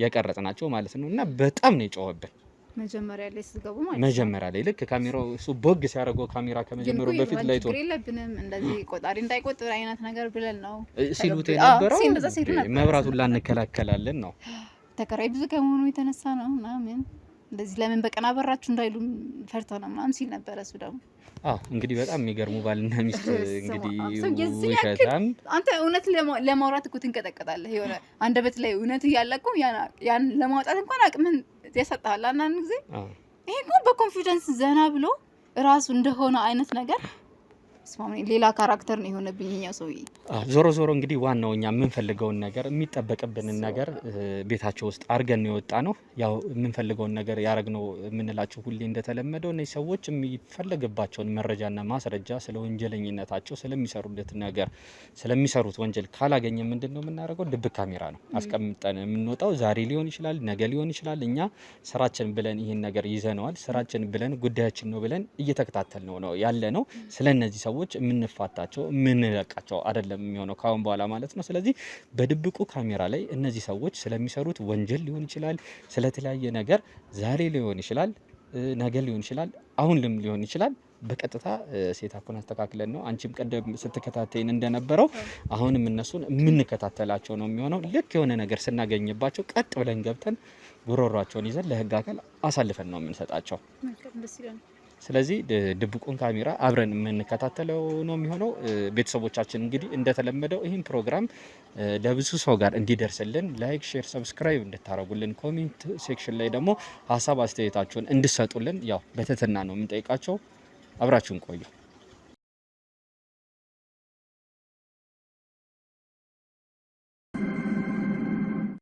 ያቀረጽናቸው ማለት ነው። እና በጣም ነው የጮኸብን መጀመሪያ ላይ ሲገቡ ማለት ነው። መጀመሪያ ላይ ልክ ካሜራው እሱ ቦግ ሲያደርገው ካሜራ ከመጀመሩ በፊት ላይ ቶ ግሬለብንም እንደዚህ ቆጣሪ እንዳይቆጥር አይነት ነገር ብለን ነው ሲሉት የነበረው። መብራቱን ላንከላከላለን ነው ተከራይ ብዙ ከመሆኑ የተነሳ ነው ምናምን እንደዚህ ለምን በቀን አበራችሁ እንዳይሉ ፈርተው ነው ምናምን ሲል ነበር። እሱ ደግሞ እንግዲህ በጣም የሚገርሙ ባልና ሚስት እንግዲህ ውሸታም። አንተ እውነት ለማውራት እኮ ትንቀጠቀጣለህ። የሆነ አንደበት ላይ እውነት እያለቁ ያን ለማውጣት እንኳን አቅምን ያሰጣል አንዳንድ ጊዜ። ይሄ እኮ በኮንፊደንስ ዘና ብሎ ራሱ እንደሆነ አይነት ነገር ሌላ ካራክተር ነው የሆነብኝ እኛው ሰውዬ። ዞሮ ዞሮ እንግዲህ ዋናው እኛ የምንፈልገውን ነገር የሚጠበቅብንን ነገር ቤታቸው ውስጥ አርገን ነው የወጣ ነው። ያው የምንፈልገውን ነገር ያረግነው የምንላቸው ሁሌ እንደተለመደው እነዚህ ሰዎች የሚፈልግባቸውን መረጃና ማስረጃ ስለ ወንጀለኝነታቸው ስለሚሰሩት ነገር ስለሚሰሩት ወንጀል ካላገኘ ምንድነው የምናደርገው? ድብቅ ካሜራ ነው አስቀምጠን የምንወጣው። ዛሬ ሊሆን ይችላል፣ ነገ ሊሆን ይችላል። እኛ ስራችን ብለን ይሄን ነገር ይዘነዋል። ስራችን ብለን ጉዳያችን ነው ብለን እየተከታተል ነው ያለ ነው። ስለነዚህ ሰዎች የምንፋታቸው የምንለቃቸው አይደለም የሚሆነው ካሁን በኋላ ማለት ነው። ስለዚህ በድብቁ ካሜራ ላይ እነዚህ ሰዎች ስለሚሰሩት ወንጀል ሊሆን ይችላል፣ ስለተለያየ ነገር ዛሬ ሊሆን ይችላል፣ ነገ ሊሆን ይችላል፣ አሁንም ሊሆን ይችላል። በቀጥታ ሴታፑን አስተካክለን ነው አንቺም ቀደም ስትከታተይን እንደነበረው አሁንም እነሱን የምንከታተላቸው ነው የሚሆነው። ልክ የሆነ ነገር ስናገኝባቸው ቀጥ ብለን ገብተን ጉሮሯቸውን ይዘን ለህግ አካል አሳልፈን ነው የምንሰጣቸው። ስለዚህ ድብቁን ካሜራ አብረን የምንከታተለው ነው የሚሆነው። ቤተሰቦቻችን እንግዲህ እንደተለመደው ይህን ፕሮግራም ለብዙ ሰው ጋር እንዲደርስልን ላይክ፣ ሼር፣ ሰብስክራይብ እንድታረጉልን፣ ኮሜንት ሴክሽን ላይ ደግሞ ሀሳብ አስተያየታችሁን እንድሰጡልን ያው በትህትና ነው የምንጠይቃቸው። አብራችሁን ቆዩ።